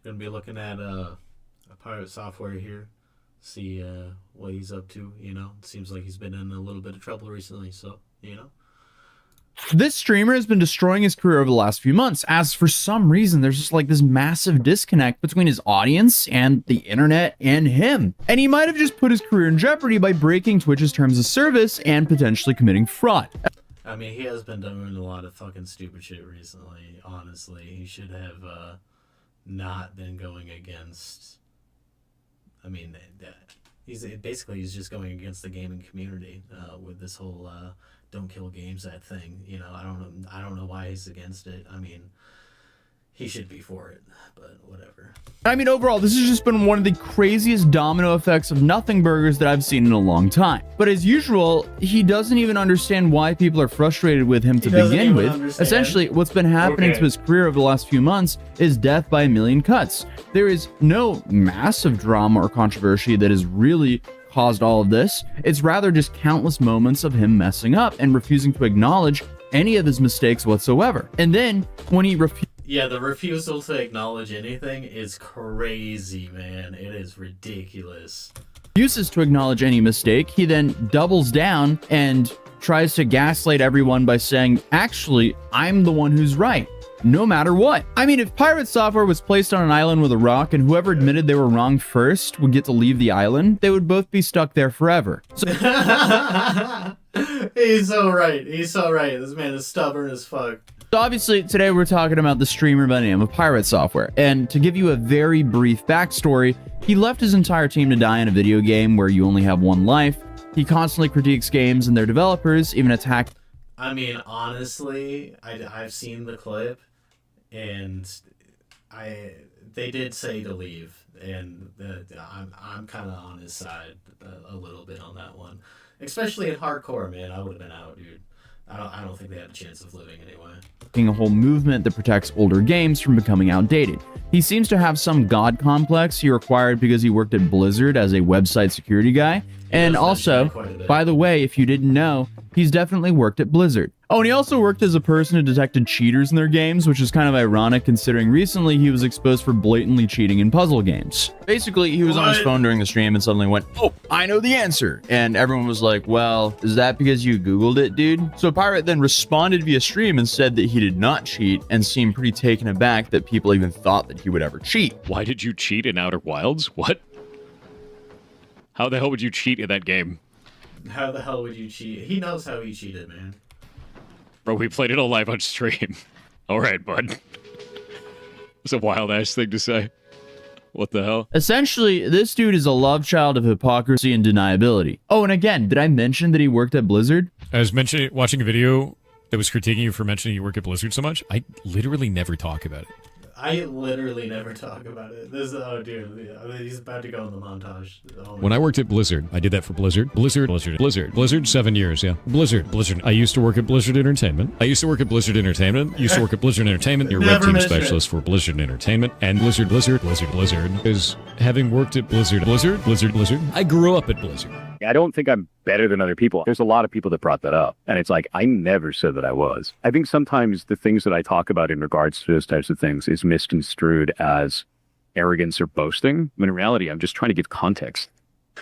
Gonna be looking at a Pirate Software here, see what he's up to. You know, it seems like he's been in a little bit of trouble recently, so you know. This streamer has been destroying his career over the last few months, as for some reason there's just like this massive disconnect between his audience and the internet and him. And he might have just put his career in jeopardy by breaking Twitch's terms of service and potentially committing fraud. I mean, he has been doing a lot of fucking stupid shit recently, honestly. He should have not been going against... I mean, he's just going against the gaming community with this whole don't kill games, that thing. You know, I don't know why he's against it. I mean, he should be for it, but whatever. I mean, overall, this has just been one of the craziest domino effects of nothing burgers that I've seen in a long time. But as usual, he doesn't even understand why people are frustrated with him to begin with. Essentially, what's been happening to his career over the last few months is death by a million cuts. There is no massive drama or controversy that has really caused all of this. It's rather just countless moments of him messing up and refusing to acknowledge any of his mistakes whatsoever. And then when he yeah, the refusal to acknowledge anything is crazy, man. It is ridiculous. Refuses to acknowledge any mistake, he then doubles down and tries to gaslight everyone by saying, actually, I'm the one who's right, no matter what. I mean, if Pirate Software was placed on an island with a rock and whoever admitted they were wrong first would get to leave the island, they would both be stuck there forever. So he's so right. He's so right. This man is stubborn as fuck. So obviously, today we're talking about the streamer by the name of Pirate Software. And to give you a very brief backstory, he left his entire team to die in a video game where you only have one life. He constantly critiques games and their developers, even attack... I mean, honestly, I've seen the clip, and they did say to leave, and I'm kind of on his side a little bit on that one. Especially in hardcore, man, I would have been out, dude. I don't think they had a chance of living anyway. A whole movement that protects older games from becoming outdated. He seems to have some god complex he acquired because he worked at Blizzard as a website security guy. And also, by the way, if you didn't know, he's definitely worked at Blizzard. Oh, and he also worked as a person who detected cheaters in their games, which is kind of ironic considering recently he was exposed for blatantly cheating in puzzle games. Basically, he was on his phone during the stream and suddenly went, oh, I know the answer. And everyone was like, well, is that because you Googled it, dude? So Pirate then responded via stream and said that he did not cheat and seemed pretty taken aback that people even thought that he would ever cheat. Why did you cheat in Outer Wilds? What? How the hell would you cheat in that game? How the hell would you cheat? He knows how he cheated, man. Bro, we played it all live on stream. Alright, bud. It's a wild-ass thing to say. What the hell? Essentially, this dude is a love child of hypocrisy and deniability. Oh, and again, did I mention that he worked at Blizzard? I was watching a video that was critiquing you for mentioning you work at Blizzard so much. I literally never talk about it. I literally never talk about it. This, oh dude, he's about to go in the montage. Oh, when I worked at Blizzard, I did that for Blizzard. Blizzard, 7 years, yeah. Blizzard. I used to work at Blizzard Entertainment. Used to work at Blizzard, your red team specialist for Blizzard Entertainment. And Blizzard is having worked at Blizzard. I grew up at Blizzard. I don't think I'm better than other people. There's a lot of people that brought that up. And it's like, I never said that I was. I think sometimes the things that I talk about in regards to those types of things is misconstrued as arrogance or boasting. When in reality, I'm just trying to give context.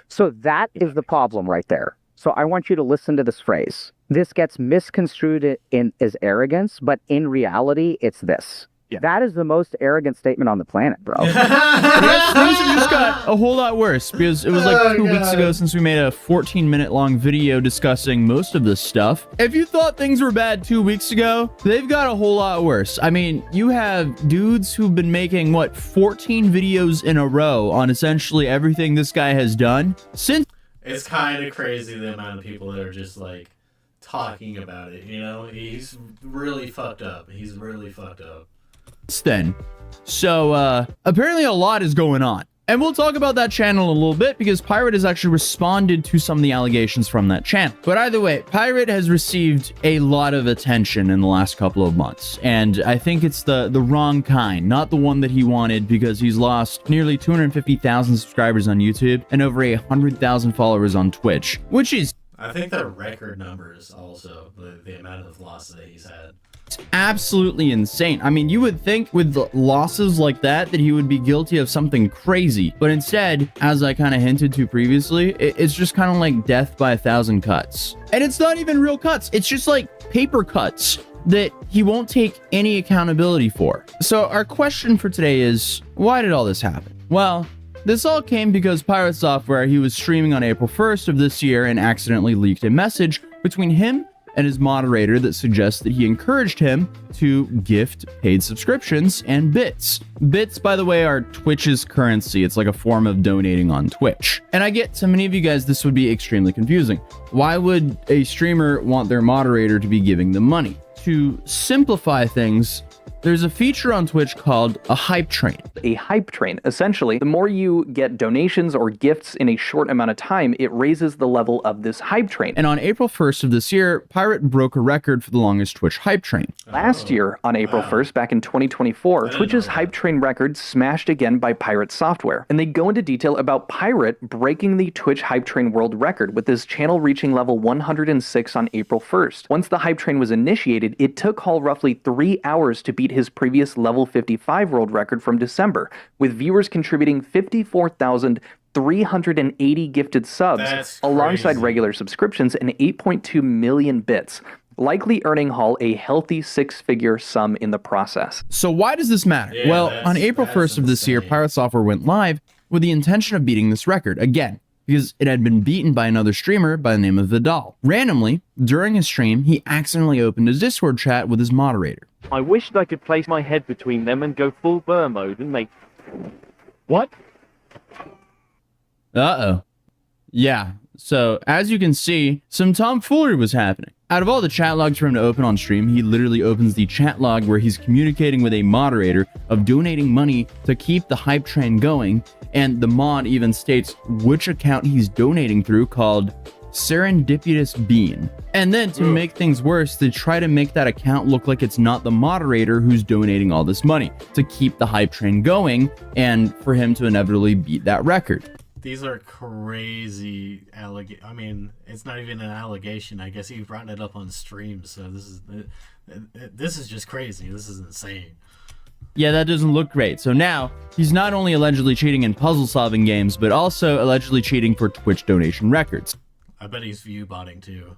So that is the problem right there. So I want you to listen to this phrase. This gets misconstrued as arrogance, but in reality, it's this. Yeah. That is the most arrogant statement on the planet, bro. Things have just got a whole lot worse because it was like 2 weeks ago since we made a 14-minute long video discussing most of this stuff. If you thought things were bad 2 weeks ago, they've got a whole lot worse. I mean, you have dudes who've been making, what, 14 videos in a row on essentially everything this guy has done since. It's kind of crazy the amount of people that are just like talking about it, you know? He's really fucked up. Then. So, apparently a lot is going on. And we'll talk about that channel in a little bit because Pirate has actually responded to some of the allegations from that channel. But either way, Pirate has received a lot of attention in the last couple of months. And I think it's the wrong kind, not the one that he wanted because he's lost nearly 250,000 subscribers on YouTube and over 100,000 followers on Twitch, which is... I think they're record numbers also, the amount of losses that he's had. It's absolutely insane. I mean, you would think with losses like that he would be guilty of something crazy, but instead, as I kind of hinted to previously, it's just kind of like death by 1,000 cuts. And it's not even real cuts. It's just like paper cuts that he won't take any accountability for. So our question for today is, why did all this happen? Well, this all came because Pirate Software, he was streaming on April 1st of this year and accidentally leaked a message between him and his moderator that suggests that he encouraged him to gift paid subscriptions and bits. Bits, by the way, are Twitch's currency. It's like a form of donating on Twitch. And I get to many of you guys, this would be extremely confusing. Why would a streamer want their moderator to be giving them money? To simplify things, there's a feature on Twitch called a hype train. A hype train. Essentially, the more you get donations or gifts in a short amount of time, it raises the level of this hype train. And on April 1st of this year, Pirate broke a record for the longest Twitch hype train. Last year, on April 1st, back in 2024, Twitch's hype train record smashed again by Pirate Software. And they go into detail about Pirate breaking the Twitch hype train world record, with his channel reaching level 106 on April 1st. Once the hype train was initiated, it took Hall roughly 3 hours to beat his previous level 55 world record from December, with viewers contributing 54,380 gifted subs alongside regular subscriptions and 8.2 million bits, likely earning Hall a healthy six-figure sum in the process. So why does this matter? Yeah, well, on April 1st of this year, insane. Pirate Software went live with the intention of beating this record again, because it had been beaten by another streamer by the name of Vidal. Randomly, during his stream, he accidentally opened his Discord chat with his moderator. I wished I could place my head between them and go full burr mode and make... What? Uh-oh. Yeah, so as you can see, some tomfoolery was happening. Out of all the chat logs for him to open on stream, he literally opens the chat log where he's communicating with a moderator of donating money to keep the hype train going, and the mod even states which account he's donating through, called Serendipitous Bean. And then to make things worse, they try to make that account look like it's not the moderator who's donating all this money to keep the hype train going and for him to inevitably beat that record. These are crazy I mean, it's not even an allegation. I guess he brought it up on stream, so this is just crazy. This is insane. Yeah, that doesn't look great. So now, he's not only allegedly cheating in puzzle-solving games, but also allegedly cheating for Twitch donation records. I bet he's view-botting too.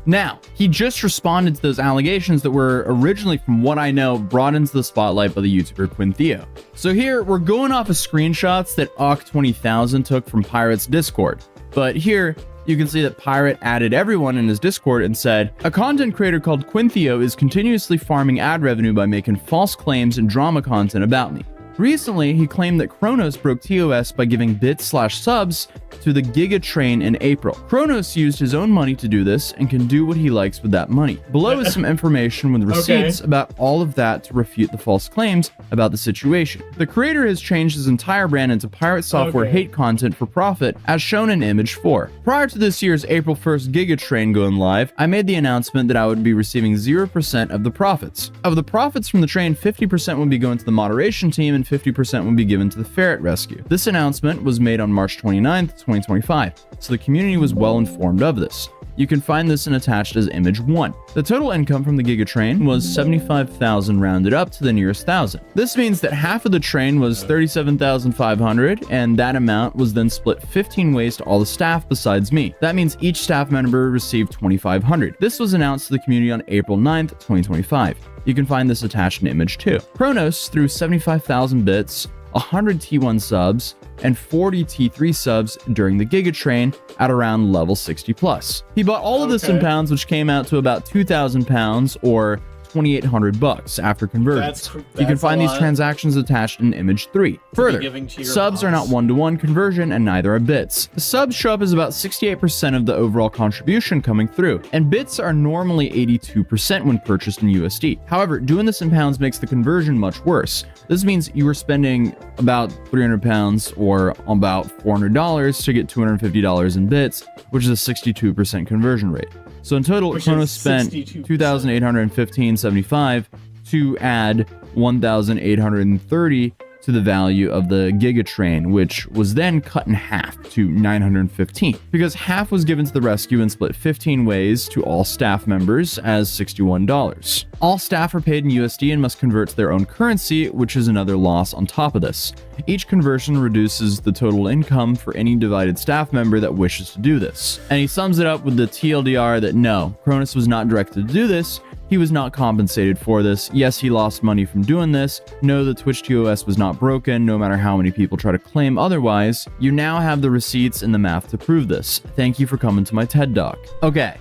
Now, he just responded to those allegations that were originally, from what I know, brought into the spotlight by the YouTuber Quintheo. So here, we're going off of screenshots that Awk20000 took from Pirate's Discord. But here, you can see that Pirate added everyone in his Discord and said, "A content creator called Quintheo is continuously farming ad revenue by making false claims and drama content about me. Recently, he claimed that Kronos broke TOS by giving bits/subs to the Giga Train in April. Kronos used his own money to do this and can do what he likes with that money. Below is some information with receipts about all of that to refute the false claims about the situation. The creator has changed his entire brand into Pirate Software hate content for profit, as shown in image 4. Prior to this year's April 1st Giga Train going live, I made the announcement that I would be receiving 0% of the profits. Of the profits from the train, 50% would be going to the moderation team and 50% would be given to the ferret rescue. This announcement was made on March 29th, 2025, so the community was well informed of this. You can find this and attached as image 1. The total income from the Giga Train was 75,000 rounded up to the nearest thousand. This means that half of the train was 37,500, and that amount was then split 15 ways to all the staff besides me. That means each staff member received 2,500. This was announced to the community on April 9th, 2025. You can find this attached in image 2. Kronos threw 75,000 bits, 100 T1 subs, and 40 T3 subs during the Giga Train at around level 60 plus. He bought all of this in pounds, which came out to about 2,000 pounds or $2,800 after conversions. You can find these transactions attached in image 3. Further, subs are not one-to-one conversion and neither are bits. The subs show up as about 68% of the overall contribution coming through, and bits are normally 82% when purchased in USD. However, doing this in pounds makes the conversion much worse. This means you are spending about 300 pounds or about $400 to get $250 in bits, which is a 62% conversion rate. So in total, Kronos spent 2,815.75 to add 1,830 to the value of the Giga Train, which was then cut in half to 915, because half was given to the rescue and split 15 ways to all staff members as $61. All staff are paid in USD and must convert to their own currency, which is another loss on top of this. Each conversion reduces the total income for any divided staff member that wishes to do this. And he sums it up with the TLDR that no, Cronus was not directed to do this. He was not compensated for this. Yes, he lost money from doing this. No, the Twitch TOS was not broken, no matter how many people try to claim otherwise. You now have the receipts and the math to prove this. Thank you for coming to my TED Talk. Okay,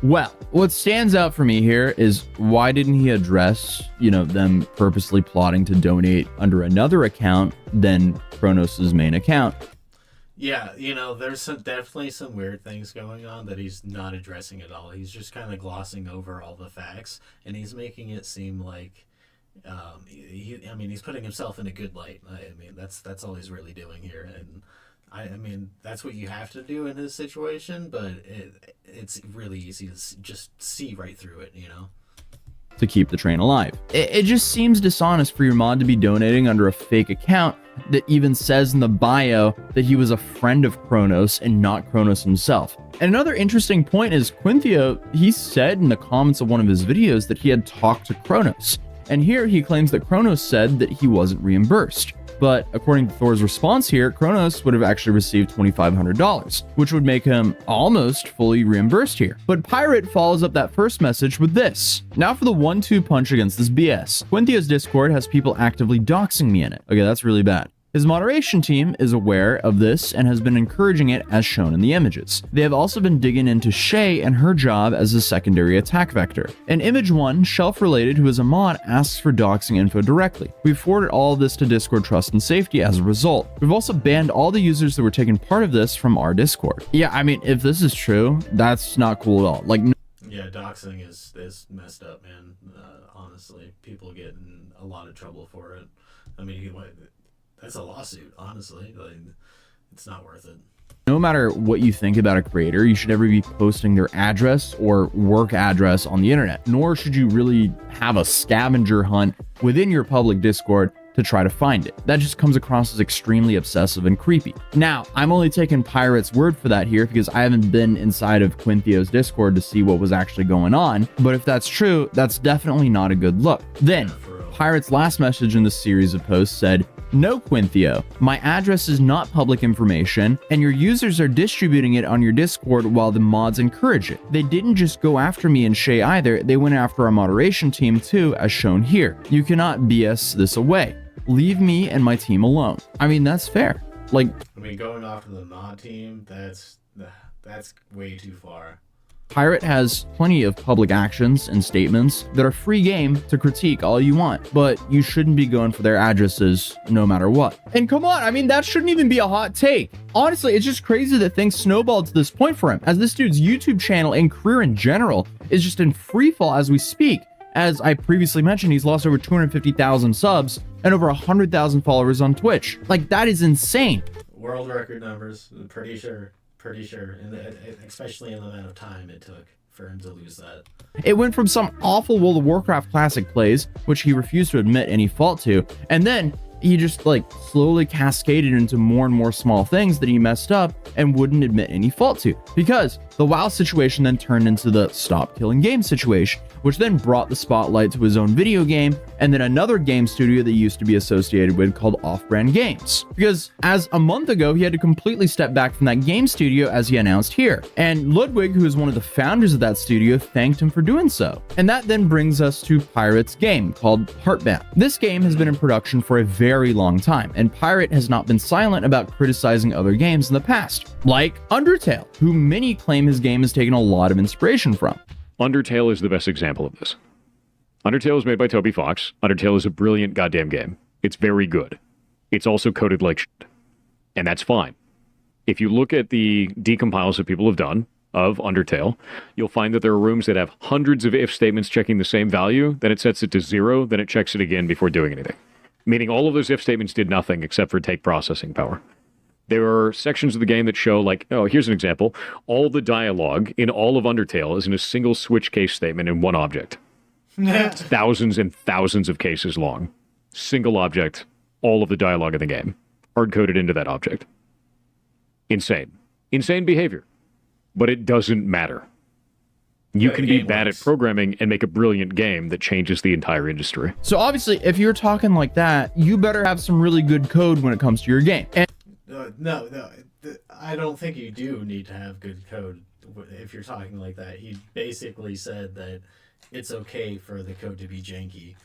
well, what stands out for me here is why didn't he address, them purposely plotting to donate under another account than Kronos' main account? Yeah, there's definitely some weird things going on that he's not addressing at all. He's just kind of glossing over all the facts, and he's making it seem like, he's putting himself in a good light. That's all he's really doing here, and I mean, that's what you have to do in his situation, but it's really easy to just see right through it, To keep the train alive. It just seems dishonest for your mod to be donating under a fake account that even says in the bio that he was a friend of Kronos and not Kronos himself. And another interesting point is Quinthio, he said in the comments of one of his videos that he had talked to Kronos. And here he claims that Kronos said that he wasn't reimbursed. But according to Thor's response here, Kronos would have actually received $2,500, which would make him almost fully reimbursed here. But Pirate follows up that first message with this. Now for the 1-2 punch against this BS. Quinthio's Discord has people actively doxing me in it. Okay, that's really bad. His moderation team is aware of this and has been encouraging it as shown in the images. They have also been digging into Shay and her job as a secondary attack vector. In image 1, Shelf Related, who is a mod, asks for doxing info directly. We've forwarded all of this to Discord Trust and Safety as a result. We've also banned all the users that were taking part of this from our Discord. Yeah, I mean, if this is true, that's not cool at all. Yeah, doxing is messed up, man. Honestly, people get in a lot of trouble for it. I mean, that's a lawsuit, honestly. It's not worth it. No matter what you think about a creator, you should never be posting their address or work address on the internet, nor should you really have a scavenger hunt within your public Discord to try to find it. That just comes across as extremely obsessive and creepy. Now, I'm only taking Pirate's word for that here because I haven't been inside of Quinthio's Discord to see what was actually going on, but if that's true, that's definitely not a good look. Then, Pirate's last message in this series of posts said, "No, Quinthio, my address is not public information, and your users are distributing it on your Discord while the mods encourage it. They didn't just go after me and Shay either, they went after our moderation team too, as shown here. You cannot BS this away. Leave me and my team alone." I mean, that's fair. Going after the mod team, that's way too far. Pirate has plenty of public actions and statements that are free game to critique all you want, but you shouldn't be going for their addresses no matter what. And come on, I mean, that shouldn't even be a hot take. Honestly, it's just crazy that things snowballed to this point for him, as this dude's YouTube channel and career in general is just in free fall as we speak. As I previously mentioned, he's lost over 250,000 subs and over 100,000 followers on Twitch. That is insane. World record numbers, pretty sure. And especially in the amount of time it took for him to lose that. It went from some awful World of Warcraft classic plays, which he refused to admit any fault to, and then he just slowly cascaded into more and more small things that he messed up and wouldn't admit any fault to, because the WoW situation then turned into the stop killing game situation, which then brought the spotlight to his own video game and then another game studio that he used to be associated with called Off-Brand Games. Because as a month ago, he had to completely step back from that game studio as he announced here. And Ludwig, who is one of the founders of that studio, thanked him for doing so. And that then brings us to Pirate's game called Heartbound. This game has been in production for a very long time, and Pirate has not been silent about criticizing other games in the past, like Undertale, who many claim his game has taken a lot of inspiration from. Undertale is the best example of this. Undertale was made by Toby Fox. Undertale is a brilliant goddamn game. It's very good. It's also coded like shit. And that's fine. If you look at the decompiles that people have done of Undertale, you'll find that there are rooms that have hundreds of if statements checking the same value, then it sets it to 0, then it checks it again before doing anything. Meaning all of those if statements did nothing except for take processing power. There are sections of the game that show, here's an example. All the dialogue in all of Undertale is in a single switch case statement in one object. It's thousands and thousands of cases long. Single object, all of the dialogue in the game, hard-coded into that object. Insane. Insane behavior. But it doesn't matter. You can be bad at programming and make a brilliant game that changes the entire industry. So obviously, if you're talking like that, you better have some really good code when it comes to your game. And No, I don't think you do need to have good code if you're talking like that. He basically said that it's okay for the code to be janky.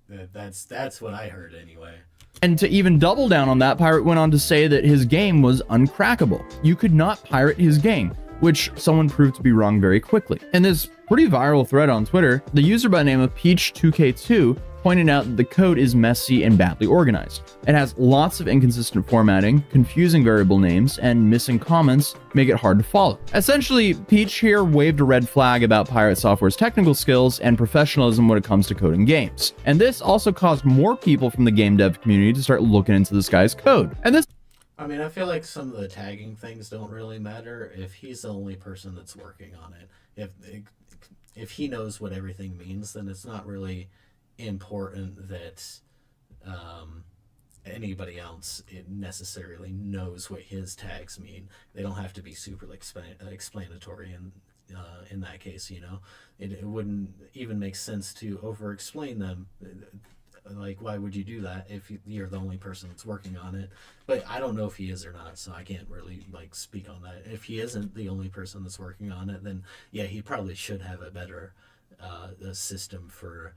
That's what I heard anyway. And to even double down on that, Pirate went on to say that his game was uncrackable. You could not pirate his game, which someone proved to be wrong very quickly. In this pretty viral thread on Twitter, the user by the name of Peach2K2 pointed out that the code is messy and badly organized. It has lots of inconsistent formatting, confusing variable names, and missing comments make it hard to follow. Essentially, Peach here waved a red flag about Pirate Software's technical skills and professionalism when it comes to coding games. And this also caused more people from the game dev community to start looking into this guy's code. And this I mean, I feel like some of the tagging things don't really matter if he's the only person that's working on it. If he knows what everything means, then it's not really important that anybody else necessarily knows what his tags mean. They don't have to be super explanatory in that case, you know. It wouldn't even make sense to over-explain them. Like, why would you do that if you're the only person that's working on it? But I don't know if he is or not, so I can't really speak on that. If he isn't the only person that's working on it, then yeah, he probably should have a better system for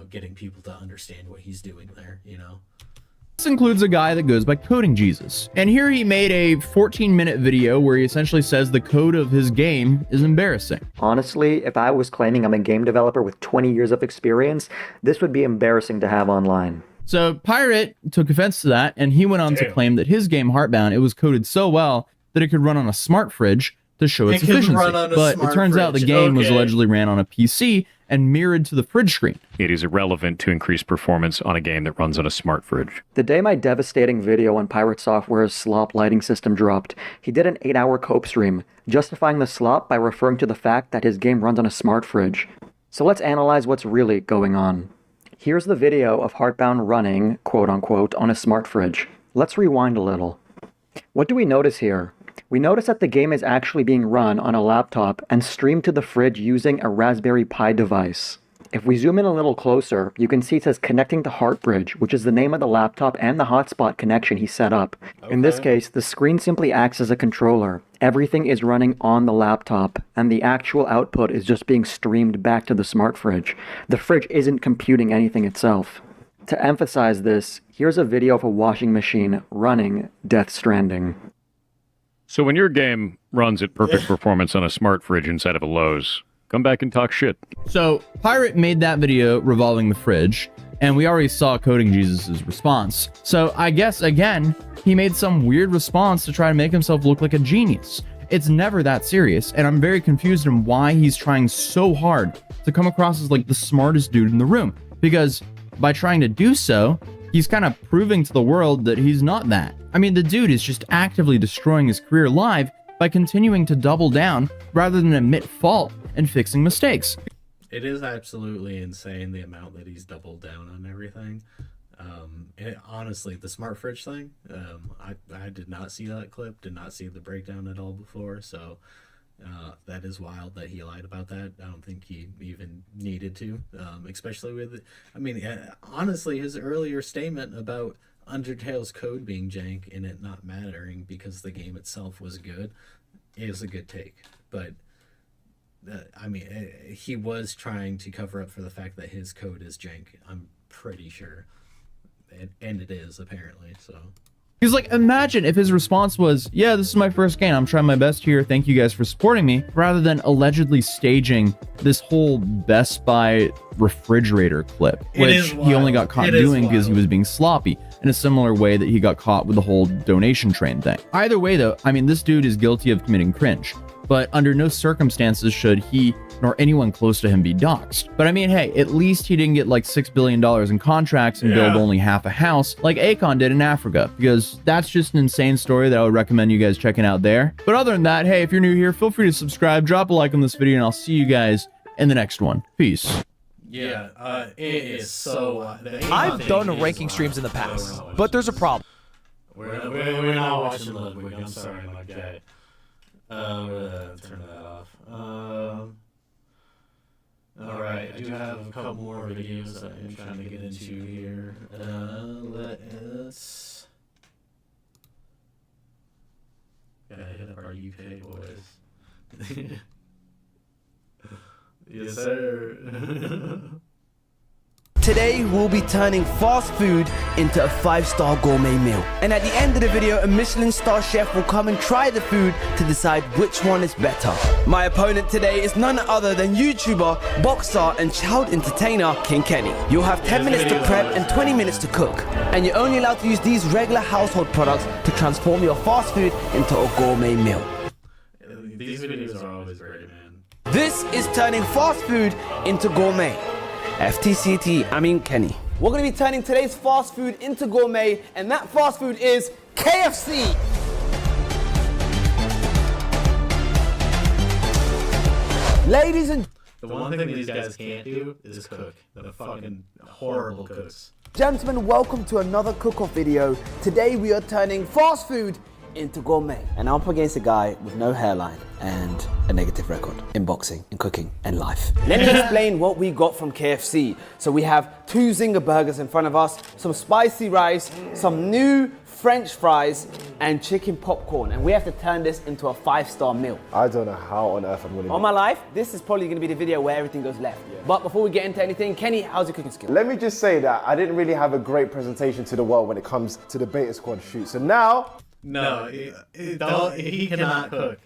getting people to understand what he's doing there, you know. This includes a guy that goes by Coding Jesus. And here he made a 14-minute video where he essentially says the code of his game is embarrassing. Honestly, if I was claiming I'm a game developer with 20 years of experience, this would be embarrassing to have online. So Pirate took offense to that, and he went on to claim that his game Heartbound, it was coded so well that it could run on a smart fridge to show its efficiency. But it turns out the game was allegedly ran on a PC and mirrored to the fridge screen. It is irrelevant to increase performance on a game that runs on a smart fridge. The day my devastating video on Pirate Software's slop lighting system dropped, he did an 8-hour cope stream, justifying the slop by referring to the fact that his game runs on a smart fridge. So let's analyze what's really going on. Here's the video of Heartbound running, quote-unquote, on a smart fridge. Let's rewind a little. What do we notice here? We notice that the game is actually being run on a laptop and streamed to the fridge using a Raspberry Pi device. If we zoom in a little closer, you can see it says connecting to HeartBridge, which is the name of the laptop and the hotspot connection he set up. Okay. In this case, the screen simply acts as a controller. Everything is running on the laptop, and the actual output is just being streamed back to the smart fridge. The fridge isn't computing anything itself. To emphasize this, here's a video of a washing machine running Death Stranding. So when your game runs at perfect performance on a smart fridge inside of a Lowe's, come back and talk shit. So Pirate made that video revolving the fridge, and we already saw Coding Jesus' response. So I guess, again, he made some weird response to try to make himself look like a genius. It's never that serious, and I'm very confused in why he's trying so hard to come across as like the smartest dude in the room. Because by trying to do so, he's kind of proving to the world that he's not that. I mean, the dude is just actively destroying his career live by continuing to double down rather than admit fault and fixing mistakes. It is absolutely insane the amount that he's doubled down on everything. Honestly, the smart fridge thing, I did not see that clip, did not see the breakdown at all before, so that is wild that he lied about that. I don't think he even needed to, especially with, honestly, his earlier statement about Undertale's code being jank and it not mattering because the game itself was good is a good take. But, he was trying to cover up for the fact that his code is jank, I'm pretty sure. And it is, apparently, so... He's like, imagine if his response was, yeah, this is my first game, I'm trying my best here, thank you guys for supporting me, rather than allegedly staging this whole Best Buy refrigerator clip, which he only got caught doing because he was being sloppy, in a similar way that he got caught with the whole donation train thing. Either way, though, this dude is guilty of committing cringe, but under no circumstances should he nor anyone close to him be doxxed. But hey, at least he didn't get like $6 billion in contracts and build only half a house like Akon did in Africa, because that's just an insane story that I would recommend you guys checking out there. But other than that, hey, if you're new here, feel free to subscribe, drop a like on this video, and I'll see you guys in the next one. Peace. Yeah, it is so. I've done ranking streams in the past, but there's a problem. We're not watching Ludwig. I'm sorry, my guy. I'm gonna turn that off. All right, I do have a couple more videos that I'm trying to get into here. Let's. Gotta hit up our UK boys. Yes, sir. Today we'll be turning fast food into a 5-star gourmet meal. And at the end of the video, a Michelin star chef will come and try the food to decide which one is better. My opponent today is none other than YouTuber, boxer and child entertainer King Kenny. You'll have 10 minutes to prep and 20 minutes to cook. And you're only allowed to use these regular household products to transform your fast food into a gourmet meal. These videos are always great, man. This is turning fast food into gourmet. FTCT, I mean Kenny. We're gonna be turning today's fast food into gourmet, and that fast food is KFC. Ladies and The one thing these guys can't do is cook. They're fucking horrible cooks. gentlemen, welcome to another cook-off video. Today we are turning fast food into gourmet. And I'm up against a guy with no hairline and a negative record in boxing, in cooking, and life. Let me explain what we got from KFC. So we have 2 Zinger burgers in front of us, some spicy rice, some new French fries, and chicken popcorn. And we have to turn this into a 5-star meal. I don't know how on earth I'm gonna On my life, this is probably gonna be the video where everything goes left. Yeah. But before we get into anything, Kenny, how's your cooking skill? Let me just say that I didn't really have a great presentation to the world when it comes to the Beta Squad shoot. So now, No, he cannot cook.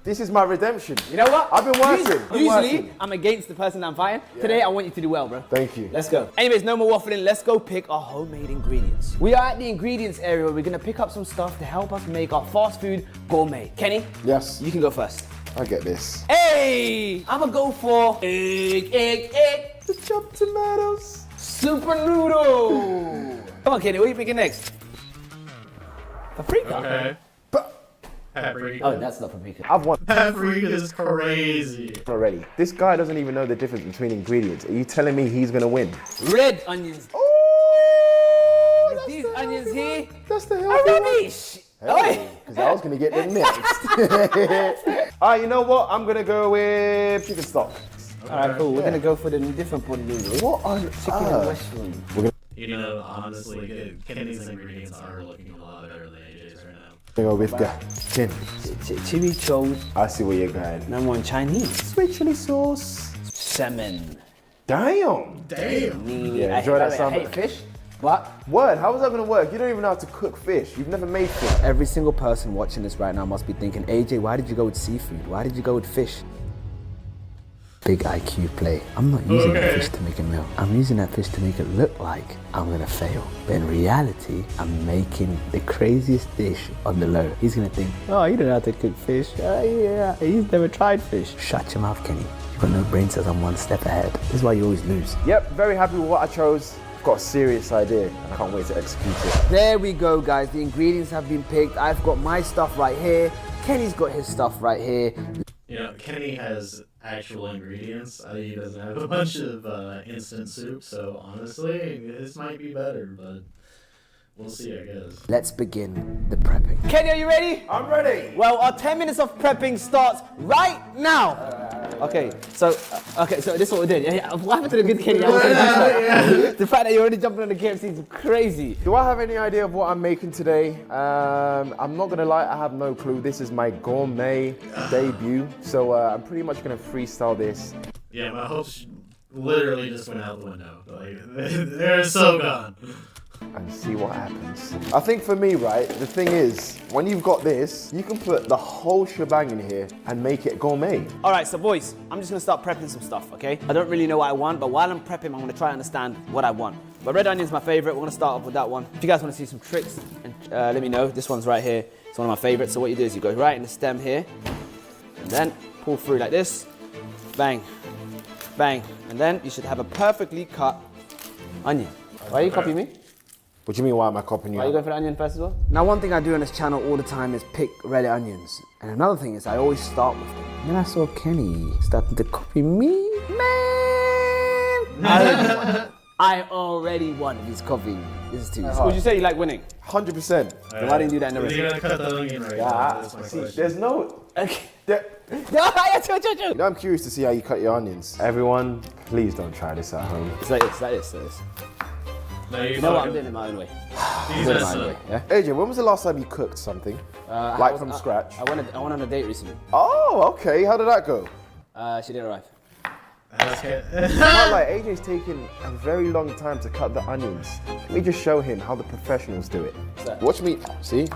this is my redemption. You know what? I've been working. Usually, I'm against the person I'm fighting. Yeah. Today, I want you to do well, bro. Thank you. Let's go. Anyways, no more waffling. Let's go pick our homemade ingredients. We are at the ingredients area where we're gonna pick up some stuff to help us make our fast food gourmet. Kenny? Yes. You can go first. I get this. Hey! I'ma go for egg. The chopped tomatoes. Super noodle. Come on, Kenny. What are you picking next? Paprika. Okay. Paprika. Oh, that's not paprika. I've won Paprika is crazy. already. This guy doesn't even know the difference between ingredients. Are you telling me he's gonna win? Red onions. Oh, that's These the onions healthy here one. That's the are healthy one. rubbish. Hey, because I was gonna get them next. Alright, you know what? I'm gonna go with chicken stock. Alright, cool. We're gonna go for the different pot noodles. What on Chicken and mushroom. You know, honestly, Kenny's ingredients are looking a lot better than AJ's right now. Go with chicken. Chili chose. I see where you're going. Number 1 Chinese. Sweet chili sauce. Salmon. Damn. Yeah, enjoy that I salmon. hate fish, but Word, how is that gonna work? You don't even know how to cook fish. You've never made fish. every single person watching this right now must be thinking, AJ, why did you go with seafood? Why did you go with fish? Big IQ play. I'm not using that fish to make a meal. I'm using that fish to make it look like I'm gonna fail. But in reality, I'm making the craziest dish on the low. He's gonna think, oh, you don't know how to cook fish. Yeah, he's never tried fish. Shut your mouth, Kenny. You've got no brain cells. I'm 1 step ahead. This is why you always lose. Yep, very happy with what I chose. I've got a serious idea and I can't wait to execute it. There we go, guys. The ingredients have been picked. I've got my stuff right here. Kenny's got his stuff right here. You know, Kenny has actual ingredients. He doesn't have a bunch of instant soup, so honestly, this might be better, but we'll see, I guess. Let's begin the prepping. Kenny, are you ready? I'm ready. Well, our 10 minutes of prepping starts right now. Okay, so this is what we're doing. What happened to the good Kenny? The fact that you're already jumping on the KFC is crazy. Do I have any idea of what I'm making today? I'm not gonna lie, I have no clue. This is my gourmet debut, so I'm pretty much gonna freestyle this. Yeah, my hopes literally just went out the window. Like, they're so gone. And see what happens. I think for me, right, the thing is, when you've got this, you can put the whole shebang in here and make it gourmet. All right, so boys, I'm just gonna start prepping some stuff, okay? I don't really know what I want, but while I'm prepping, I'm gonna try and understand what I want. But red onion's my favorite. We're gonna start off with that one. If you guys wanna see some tricks, and let me know. This one's right here. It's one of my favorites. So what you do is you go right in the stem here, and then pull through like this. Bang, bang. And then you should have a perfectly cut onion. Why are you copying me? What do you mean, why am I copying you? Are you going for the onion first as well? Now, one thing I do on this channel all the time is pick red onions. And another thing is I always start with them. And then I saw Kenny starting to copy me. Man! I already won this coffee. This is too easy. Would you say you like winning? 100%. Then why didn't you do that in the You're recipe? gonna cut the onion right now. Yeah, That's my see, question. there's no. Okay. You know, I'm curious to see how you cut your onions. Everyone, please don't try this at home. It's like this, like this, like this. No, You know what? I'm doing it my own way. He's doing it messed my own up. way. Yeah. AJ, when was the last time you cooked something? Like from scratch? I went on a date recently. Oh, okay. How did that go? She didn't arrive. Not like AJ's taking a very long time to cut the onions. Let me just show him how the professionals do it. Watch me. See?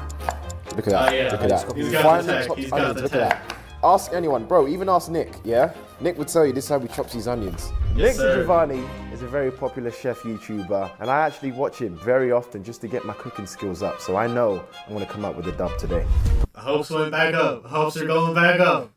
Look at that. yeah. Look at that. He's got Finely the tech. chopped He's got onions. the Look tech. at that. Ask anyone, bro. Even ask Nick. Yeah. Nick would tell you this is how we chop these onions. Nick Yes, sir. Giovanni is a very popular chef YouTuber, and I actually watch him very often just to get my cooking skills up. So I know I'm gonna come up with a dub today. Hopes went back up. Hopes are going back up.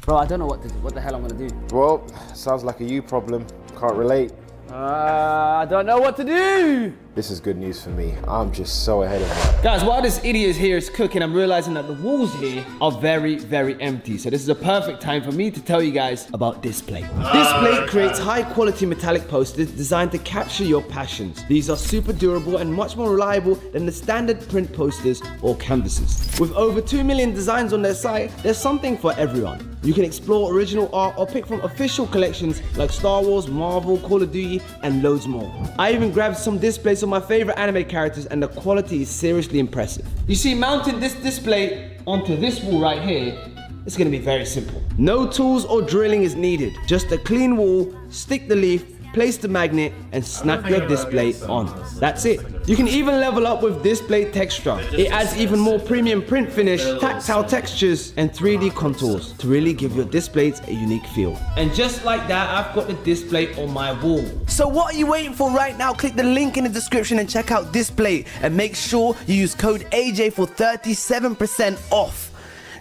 Bro, I don't know what the hell I'm gonna do. Well, sounds like a you problem. Can't relate. I don't know what to do. This is good news for me. I'm just so ahead of it. Guys, while this idiot here is cooking, I'm realizing that the walls here are very, very empty. So this is a perfect time for me to tell you guys about this plate. This plate creates high quality metallic posters designed to capture your passions. These are super durable and much more reliable than the standard print posters or canvases. With over 2 million designs on their site, there's something for everyone. You can explore original art or pick from official collections like Star Wars, Marvel, Call of Duty, and loads more. I even grabbed some displays of my favorite anime characters and the quality is seriously impressive. You see, mounting this display onto this wall right here, it's gonna be very simple. No tools or drilling is needed. Just a clean wall, stick the leaf, place the magnet, and snap your display on. That's it. You can even level up with display texture. It adds even more premium print finish, tactile textures, and 3D contours to really give your displays a unique feel. And just like that, I've got the display on my wall. So what are you waiting for right now? Click the link in the description and check out this plate. And make sure you use code AJ for 37% off.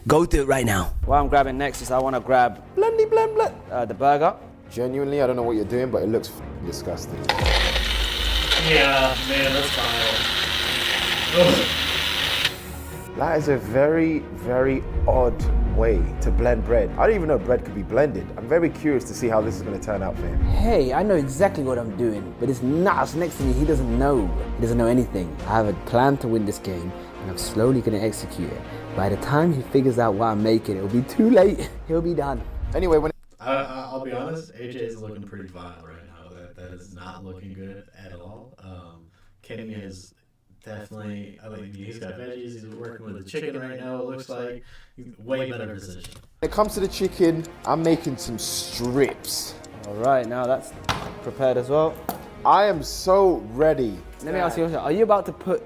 Go do it right now. What I'm grabbing next is I want to grab Blendy, blend, blend. the burger. Genuinely, I don't know what you're doing, but it looks disgusting. Yeah, man, that's fine. Ugh. That is a very, very odd way to blend bread. I didn't even know bread could be blended. I'm very curious to see how this is going to turn out for him. Hey, I know exactly what I'm doing, but this nuts next to me, he doesn't know. He doesn't know anything. I have a plan to win this game, and I'm slowly gonna execute it. By the time he figures out what I'm making, it'll be too late. He'll be done. Anyway, when I'll be honest, AJ is looking pretty vile right now. That is not looking good at all. Kenny is definitely, I mean, he's got veggies, he's working with the chicken right now, it looks like. He's way better position. it comes to the chicken, I'm making some strips. All right, now that's prepared as well. I am so ready. Let me ask you a question. Are you about to put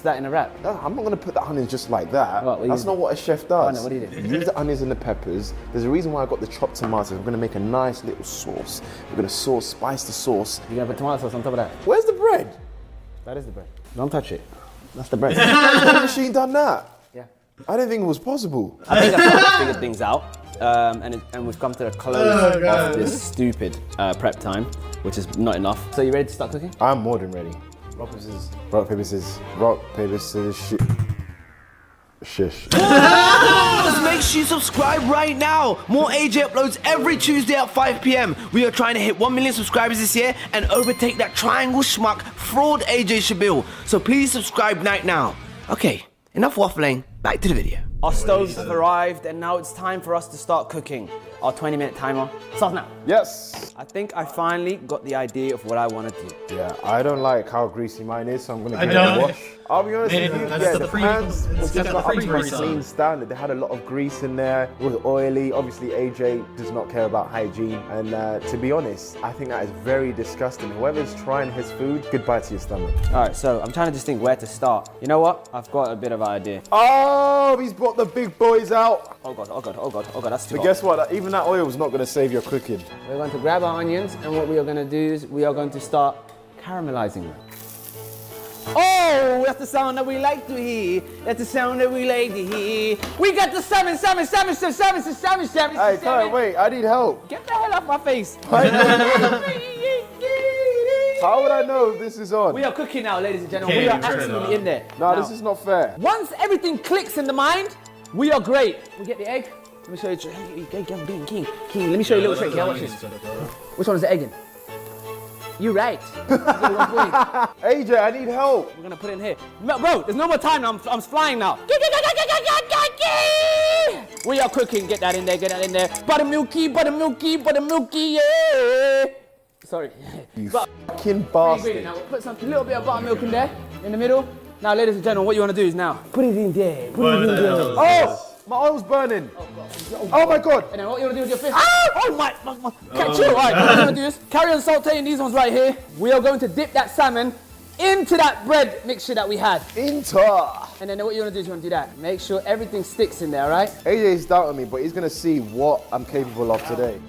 that in a wrap? No, I'm not going to put the onions just like that. What That's not what a chef does. no, what do you do? You use the onions and the peppers. There's a reason why I got the chopped tomatoes. I'm going to make a nice little sauce. We're going to spice the sauce. You're going to put tomato sauce on top of that? Where's the bread? That is the bread. Don't touch it. That's the bread. Has the machine done that? Yeah. I didn't think it was possible. I think I've figured things out. And we've come to the close of this stupid prep time, which is not enough. So you ready to start cooking? I'm more than ready. Rock, paper, scissors. Rock, paper, scissors. Rock, paper, scissors, shish. Just make sure you subscribe right now. More AJ uploads every Tuesday at 5 p.m. We are trying to hit 1 million subscribers this year and overtake that triangle schmuck fraud AJ Shabil. So please subscribe right now. Okay, enough waffling. Back to the video. Our stoves have arrived and now it's time for us to start cooking. Our 20-minute timer starts now. Yes. I think I finally got the idea of what I want to do. Yeah, I don't like how greasy mine is, so I'm going to give it a wash. I'll be honest with you, the pans was just not up to my clean standard. They had a lot of grease in there, it was oily. Obviously, AJ does not care about hygiene. And to be honest, I think that is very disgusting. Whoever's trying his food, goodbye to your stomach. All right, so I'm trying to just think where to start. You know what? I've got a bit of an idea. Oh, he's brought the big boys out. Oh God, oh God, oh God, oh God, that's too But hot. guess what? Even that oil is not going to save your cooking. We're going to grab our onions and what we are going to do is we are going to start caramelizing them. Oh, that's the sound that we like to hear. That's the sound that we like to hear. We got the 7. Hey, come on, wait, I need help. Get the hell off my face. How would I know if this is on? We are cooking now, ladies and gentlemen. We are absolutely in there. No, Now, this is not fair. once everything clicks in the mind, we are great. We get the egg. Let me show you. King, let me show you a little trick here. Watch this. Which one is the egg in? You're right. We're AJ, I need help. gonna put it in here. No, bro, there's no more time. I'm flying now. We are cooking. Get that in there. Get that in there. Buttermilky, yeah. Sorry. You But- fucking bastard. Now we'll put a little bit of buttermilk in there, in the middle. Now, ladies and gentlemen, what you want to do is now put it in there. Put it in there. Oh, my oil's burning. Oh my god. And then what you want to do with your fish? Oh my. Chill. All right, what you want to do is carry on sauteing these ones right here. We are going to dip that salmon into that bread mixture that we had. And then what you want to do is you want to do that. Make sure everything sticks in there, all right? AJ's doubting me, but he's gonna see what I'm capable of today.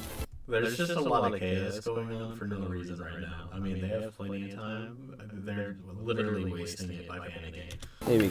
There's just a lot of chaos going on for no reason right now. I mean, they have plenty of time. They're literally wasting it by panicking. Here we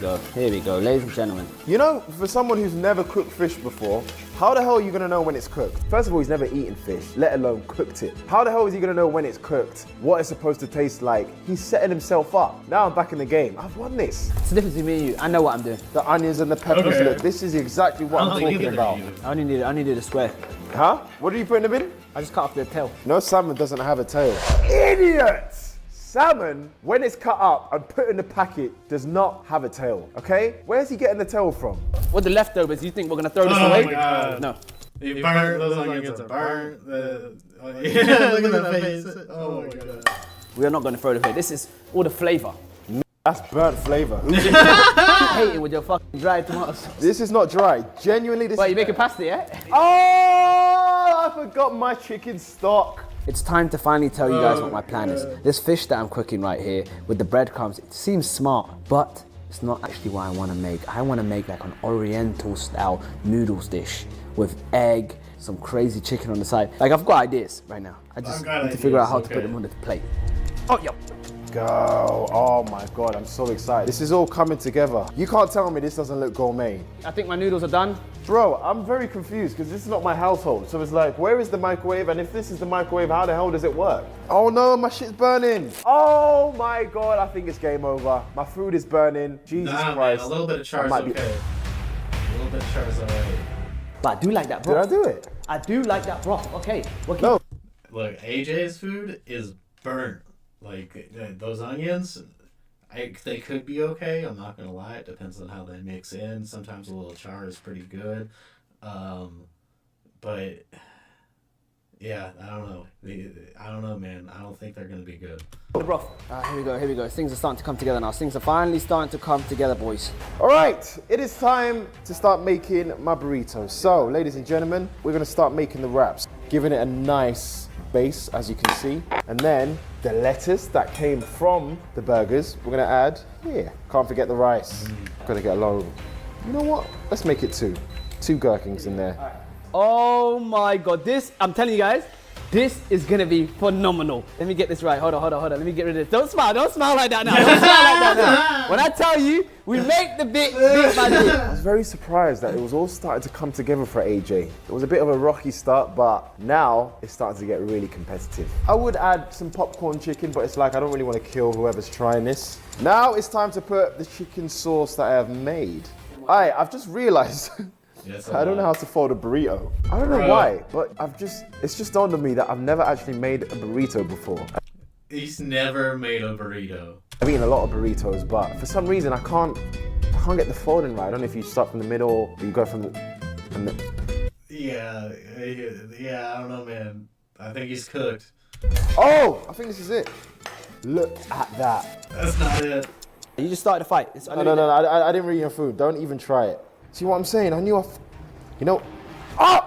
go, ladies and gentlemen. You know, for someone who's never cooked fish before, how the hell are you gonna know when it's cooked? First of all, he's never eaten fish, let alone cooked it. How the hell is he gonna know when it's cooked? What it's supposed to taste like? He's setting himself up. Now I'm back in the game. I've won this. It's the difference between me and you. I know what I'm doing. The onions and the peppers. Okay. Look, this is exactly what I'm talking about. I only need a square. Huh? What did you put in the bin? I just cut off the tail. No, salmon doesn't have a tail. Idiots! Salmon, when it's cut up and put in the packet, does not have a tail, okay? Where's he getting the tail from? What the leftovers, you think we're gonna throw this away? My God. No. They burnt, those onions are burnt. Yeah, look at the face. Oh my God. We are not gonna throw it away. This is all the flavor. That's burnt flavor. Hating with your fucking dry tomatoes. This is not dry. Genuinely, this Wait, is... you making pasta, yeah? Oh, I forgot my chicken stock. It's time to finally tell you guys what my plan is. This fish that I'm cooking right here with the breadcrumbs, it seems smart, but it's not actually what I want to make. I want to make like an oriental style noodles dish with egg, some crazy chicken on the side. Like, I've got ideas right now. I just need to figure out how to put them on the plate. Oh, yo. Go. Oh my God, I'm so excited. This is all coming together. You can't tell me this doesn't look gourmet. I think my noodles are done. Bro, I'm very confused because this is not my household. So it's like, where is the microwave? And if this is the microwave, how the hell does it work? Oh no, my shit's burning. Oh my God, I think it's game over. My food is burning. Jesus Christ. Man, a little bit of char is okay. A little bit of char is alright. But I do like that broth. Did I do it? I do like that broth. Okay. No. Look, AJ's food is burnt. Like, those onions, they could be okay. I'm not gonna lie. It depends on how they mix in. Sometimes a little char is pretty good. But yeah, I don't know. I don't know, man. I don't think they're gonna be good. The broth. Here we go. Things are starting to come together now. Things are finally starting to come together, boys. All right, it is time to start making my burrito. So, ladies and gentlemen, we're gonna start making the wraps, giving it a nice base, as you can see, and then the lettuce that came from the burgers we're gonna add here. Can't forget the rice. Gotta get a load. You know what? Let's make it two gherkins in there. Oh my God, I'm telling you guys, this is gonna be phenomenal. Let me get this right. Hold on. Let me get rid of this. Don't smile like that now. Don't smile like that now. When I tell you, we make the bit by bit. I was very surprised that it was all starting to come together for AJ. It was a bit of a rocky start, but now it's starting to get really competitive. I would add some popcorn chicken, but it's like I don't really want to kill whoever's trying this. Now it's time to put the chicken sauce that I have made. Alright, I've just realized I don't know how to fold a burrito. I don't know why, but it's just dawned on me that I've never actually made a burrito before. He's never made a burrito. I've eaten a lot of burritos, but for some reason I can't get the folding right. I don't know if you start from the middle or you go from the... Yeah, I don't know, man. I think he's cooked. Oh, I think this is it. Look at that. That's not it. You just started a fight. No, I didn't read your food. Don't even try it. See what I'm saying? I knew you know, I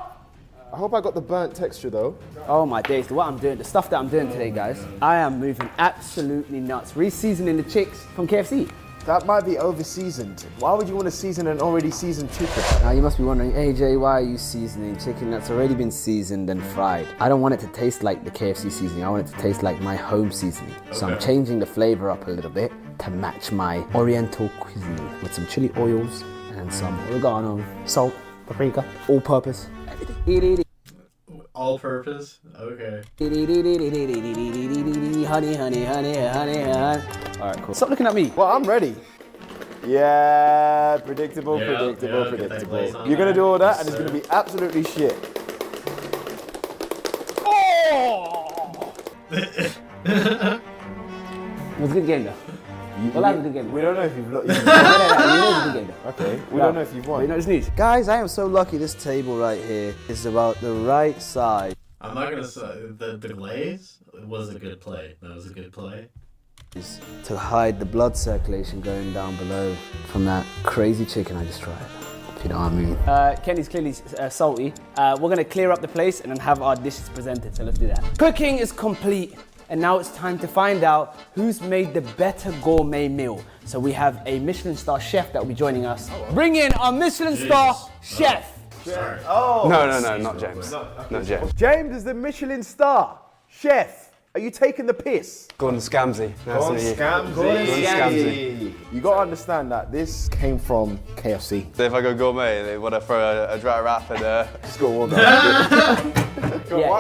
hope I got the burnt texture though. Oh my days, what I'm doing, the stuff that I'm doing today, guys, I am moving absolutely nuts. Re-seasoning the chicks from KFC. That might be over-seasoned. Why would you want to season an already seasoned chicken? Now you must be wondering, AJ, why are you seasoning chicken that's already been seasoned and fried? I don't want it to taste like the KFC seasoning. I want it to taste like my home seasoning. Okay. So I'm changing the flavor up a little bit to match my oriental cuisine with some chili oils and some oregano, salt, paprika, all-purpose, everything. All purpose? Okay. Honey. Alright, cool. Stop looking at me. Well, I'm ready. Yeah, predictable. You're gonna do all that and it's gonna be absolutely shit. Oh! It was a good game though. Well, that was a good game. We don't know if you've looked. You know it's a good game though. Okay, we don't know if you've won. You know it's news. Guys, I am so lucky this table right here is about the right size. I'm not gonna say the glaze was a good play. That was a good play. To hide the blood circulation going down below from that crazy chicken I just tried. If you know what I mean. Kenny's clearly salty. We're gonna clear up the place and then have our dishes presented, so let's do that. Cooking is complete, and now it's time to find out who's made the better gourmet meal. So we have a Michelin star chef that will be joining us. Bring in our Michelin star chef. Sorry. Oh. No, not James. Not James. James is the Michelin star chef. Are you taking the piss? Gordon Scamsey. Gordon Scamsey. You gotta understand that this came from KFC. So if I go gourmet, they want to throw a dry wrap and score one. Yeah,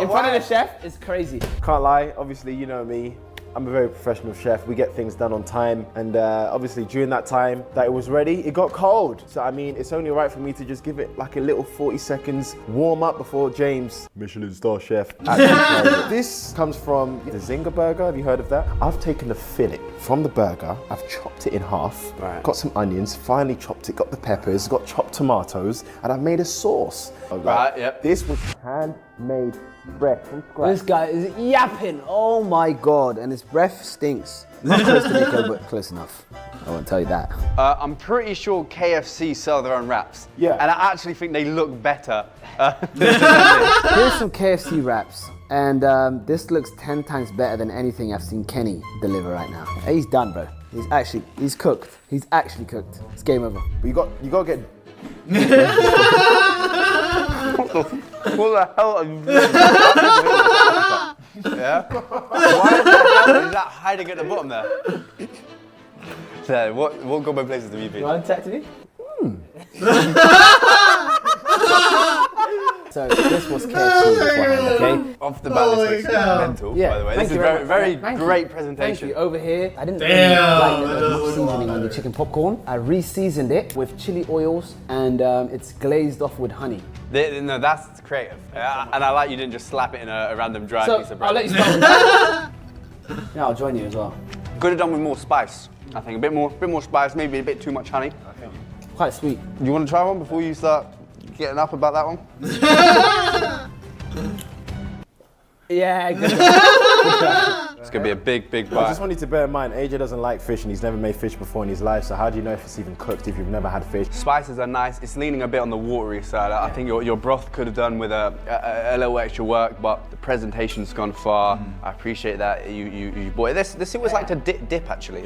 in front of the chef is crazy. Can't lie, obviously you know me. I'm a very professional chef. We get things done on time, and obviously during that time that it was ready, it got cold. So I mean, it's only right for me to just give it like a little 40 seconds warm up before James, Michelin star chef, actually tries it. This comes from the Zinger burger. Have you heard of that? I've taken the fillet from the burger, I've chopped it in half, got some onions, finely chopped it, got the peppers, got chopped tomatoes, and I've made a sauce. Right, yep. This was handmade bread from scratch. This guy is yapping. Oh my god, and his breath stinks. Not close to Nico, but close enough. I won't tell you that. I'm pretty sure KFC sell their own wraps. Yeah. And I actually think they look better. Here's some KFC wraps, and this looks 10 times better than anything I've seen Kenny deliver right now. He's done, bro. He's cooked. He's actually cooked. It's game over. But you got to get. What the hell are you doing? Yeah? Why the hell is that hiding at the bottom there? So, what gourmet places do you be? You want to chat to me? So this was KFC beforehand, okay? Off the bat, this looks mental, by the way. This is very great presentation. Thank you. Over here, I didn't Damn, like the seasoning on the chicken popcorn. I re-seasoned it with chili oils, and it's glazed off with honey. No, that's creative. And I like you didn't just slap it in a random dry piece of bread. I'll let you start. Yeah, I'll join you as well. Could have done with more spice, I think. A bit more spice, maybe a bit too much honey. Quite sweet. Do you want to try one before you start getting up about that one? Yeah, good. It's going to be a big I bite. just want you to bear in mind, AJ doesn't like fish and he's never made fish before in his life, so how do you know if it's even cooked if you've never had fish? Spices are nice. It's leaning a bit on the watery side. I think your broth could have done with a little extra work, but the presentation's gone far. I appreciate that you bought it. This it was like to dip actually.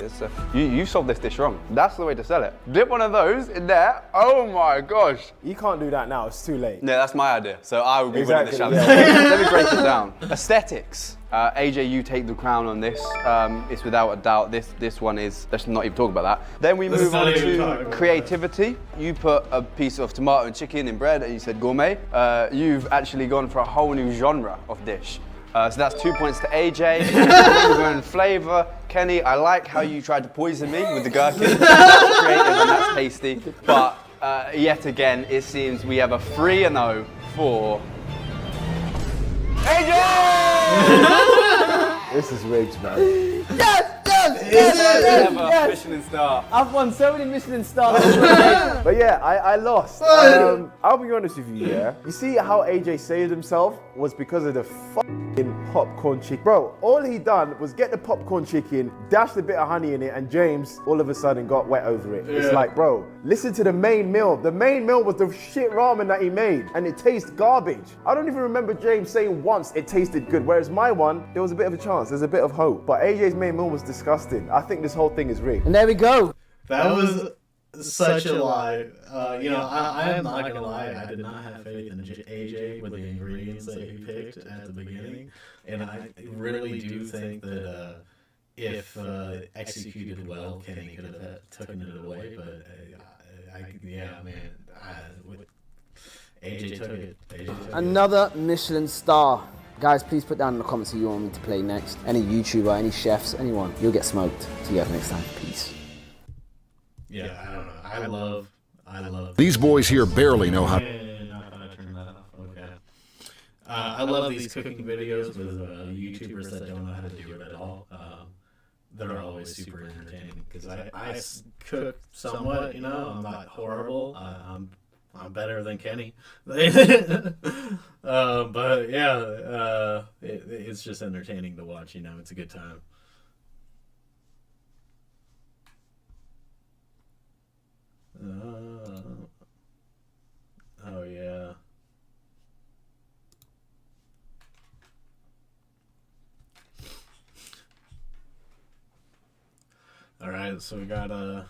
You sold this dish wrong. That's the way to sell it. Dip one of those in there. Oh my gosh. You can't do that now, it's too late. No, that's my idea. So I will be winning the Exactly, challenge. yeah. Let me break it down. Aesthetics. AJ, you take the crown on this. It's without a doubt. This one is. Let's not even talk about that. Then we move on to creativity. You put a piece of tomato and chicken in bread, and you said gourmet. You've actually gone for a whole new genre of dish. So that's 2 points to AJ. Flavor and flavour. Kenny, I like how you tried to poison me with the gherkin. That's creative and that's tasty. But yet again, it seems we have a 3-0 for AJ! This is rigged, man. Yes! Michelin star. I've won so many Michelin stars. But yeah, I lost. I'll be honest with you, yeah. You see how AJ saved himself was because of the fucking popcorn chicken. Bro, all he done was get the popcorn chicken, dashed a bit of honey in it, and James all of a sudden got wet over it. It's like, bro, listen to the main meal. The main meal was the shit ramen that he made, and it tastes garbage. I don't even remember James saying once it tasted good, whereas my one, there was a bit of a chance, there's a bit of hope. But AJ's main meal was disgusting. I think this whole thing is rigged. And there we go. That was such a lie. You know, I am not gonna lie. I did not have faith in AJ with the ingredients that he picked at the beginning, and I really do think that if executed well, Kenny could have taken it away. But AJ took it. Another Michelin star. Guys, please put down in the comments who you want me to play next. Any YouTuber, any chefs, anyone. You'll get smoked. See you guys next time. Peace. Yeah, I don't know. I love. These boys here barely know how. Not gonna turn that off. Okay. I love these cooking videos with YouTubers that don't know how to do it at all. They're always super entertaining because I cook somewhat, you know. I'm not horrible. I'm better than Kenny. But yeah, it's just entertaining to watch, you know. It's a good time. Oh yeah. All right, so we got another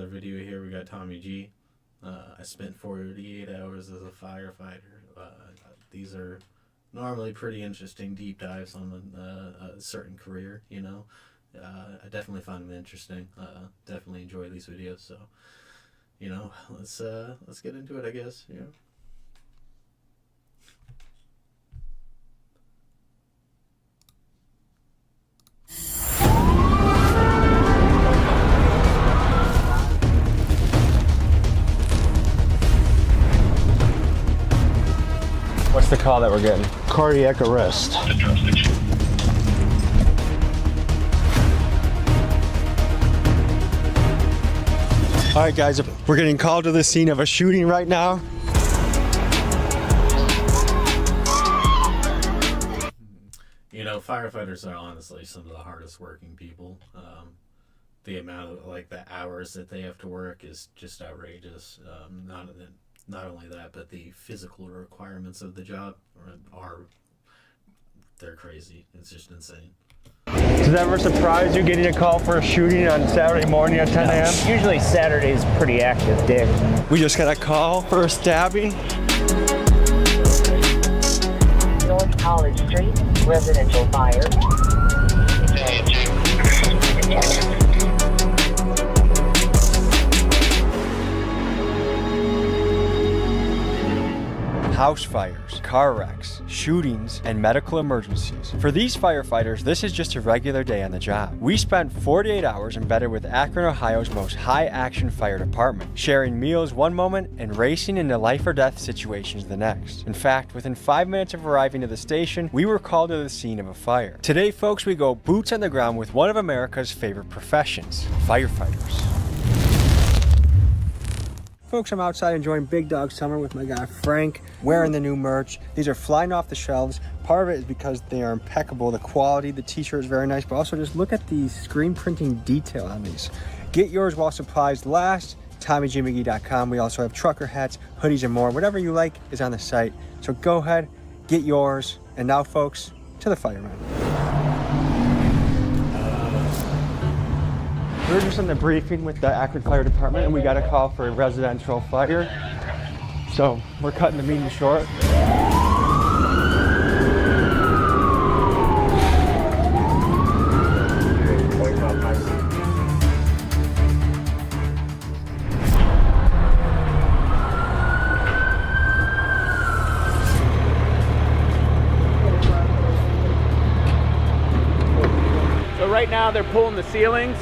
video here. We got Tommy G. I spent 48 hours as a firefighter. These are normally pretty interesting deep dives on a certain career, you know. I definitely find them interesting. Definitely enjoy these videos. So, you know, let's get into it, I guess. Yeah. What's the call that we're getting? Cardiac arrest. All right, guys, we're getting called to the scene of a shooting right now. You know, firefighters are honestly some of the hardest working people. The amount of, like, the hours that they have to work is just outrageous. Not only that, but the physical requirements of the job they're crazy. It's just insane. Does that ever surprise you getting a call for a shooting on Saturday morning at 10 a.m.? Usually Saturday's pretty active day. We just got a call for a stabbing. North College Street, residential fire. House fires, car wrecks, shootings, and medical emergencies. For these firefighters, this is just a regular day on the job. We spent 48 hours embedded with Akron, Ohio's most high-action fire department, sharing meals one moment and racing into life or death situations the next. In fact, within 5 minutes of arriving to the station, we were called to the scene of a fire. Today, folks, we go boots on the ground with one of America's favorite professions, firefighters. Folks, I'm outside enjoying Big Dog Summer with my guy Frank, wearing the new merch. These are flying off the shelves. Part of it is because they are impeccable. The quality, the t-shirt is very nice, but also just look at the screen printing detail on these. Get yours while supplies last. TommyJMcGee.com. We also have trucker hats, hoodies, and more. Whatever you like is on the site. So go ahead, get yours. And now, folks, to the fireman. We were just in the briefing with the Akron Fire Department, and we got a call for a residential fire. So we're cutting the meeting short. So right now they're pulling the ceilings.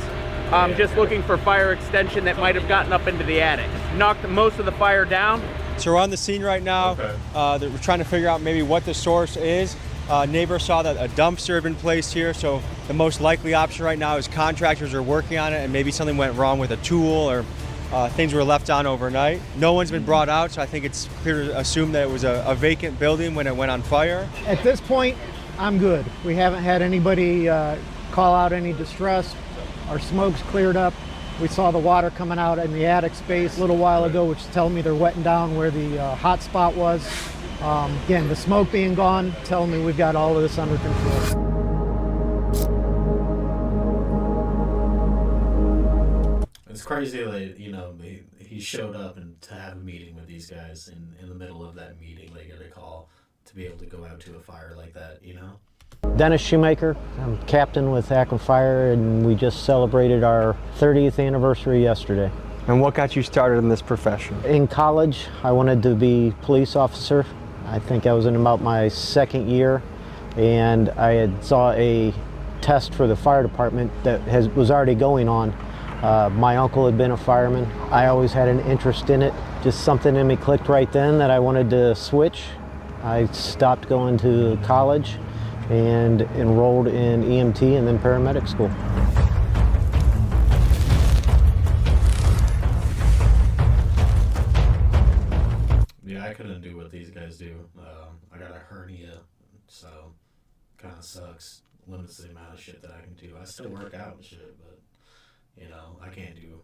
Just looking for fire extension that might have gotten up into the attic. Knocked most of the fire down. So we're on the scene right now. Okay. We're trying to figure out maybe what the source is. Neighbor saw that a dumpster had been placed here, so the most likely option right now is contractors are working on it and maybe something went wrong with a tool or things were left on overnight. No one's been brought out, so I think it's clear to assume that it was a vacant building when it went on fire. At this point, I'm good. We haven't had anybody call out any distress. Our smoke's cleared up. We saw the water coming out in the attic space a little while ago, which is telling me they're wetting down where the hot spot was. Again, the smoke being gone, telling me we've got all of this under control. It's crazy that, you know, he showed up and to have a meeting with these guys, in the middle of that meeting they get a call to be able to go out to a fire like that, you know? Dennis Shoemaker, I'm captain with Akron Fire, and we just celebrated our 30th anniversary yesterday. And what got you started in this profession? In college, I wanted to be police officer. I think I was in about my second year, and I had saw a test for the fire department that was already going on My uncle had been a fireman. I always had an interest in it. Just something in me clicked right then that I wanted to switch. I stopped going to college and enrolled in EMT and then paramedic school. Yeah, I couldn't do what these guys do. I got a hernia, so kind of sucks. Limits the amount of shit that I can do. I still work out and shit, but you know, I can't do.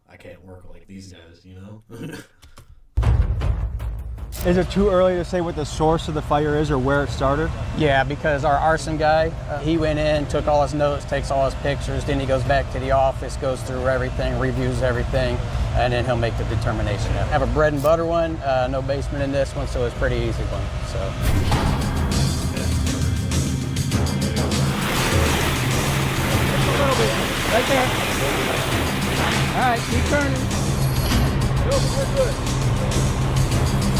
I can't work like these guys. You know. Is it too early to say what the source of the fire is or where it started? Yeah, because our arson guy, he went in, took all his notes, takes all his pictures, then he goes back to the office, goes through everything, reviews everything, and then he'll make the determination. I have a bread and butter one, no basement in this one, so it's a pretty easy one. So. Right there. All right, keep turning. We're good.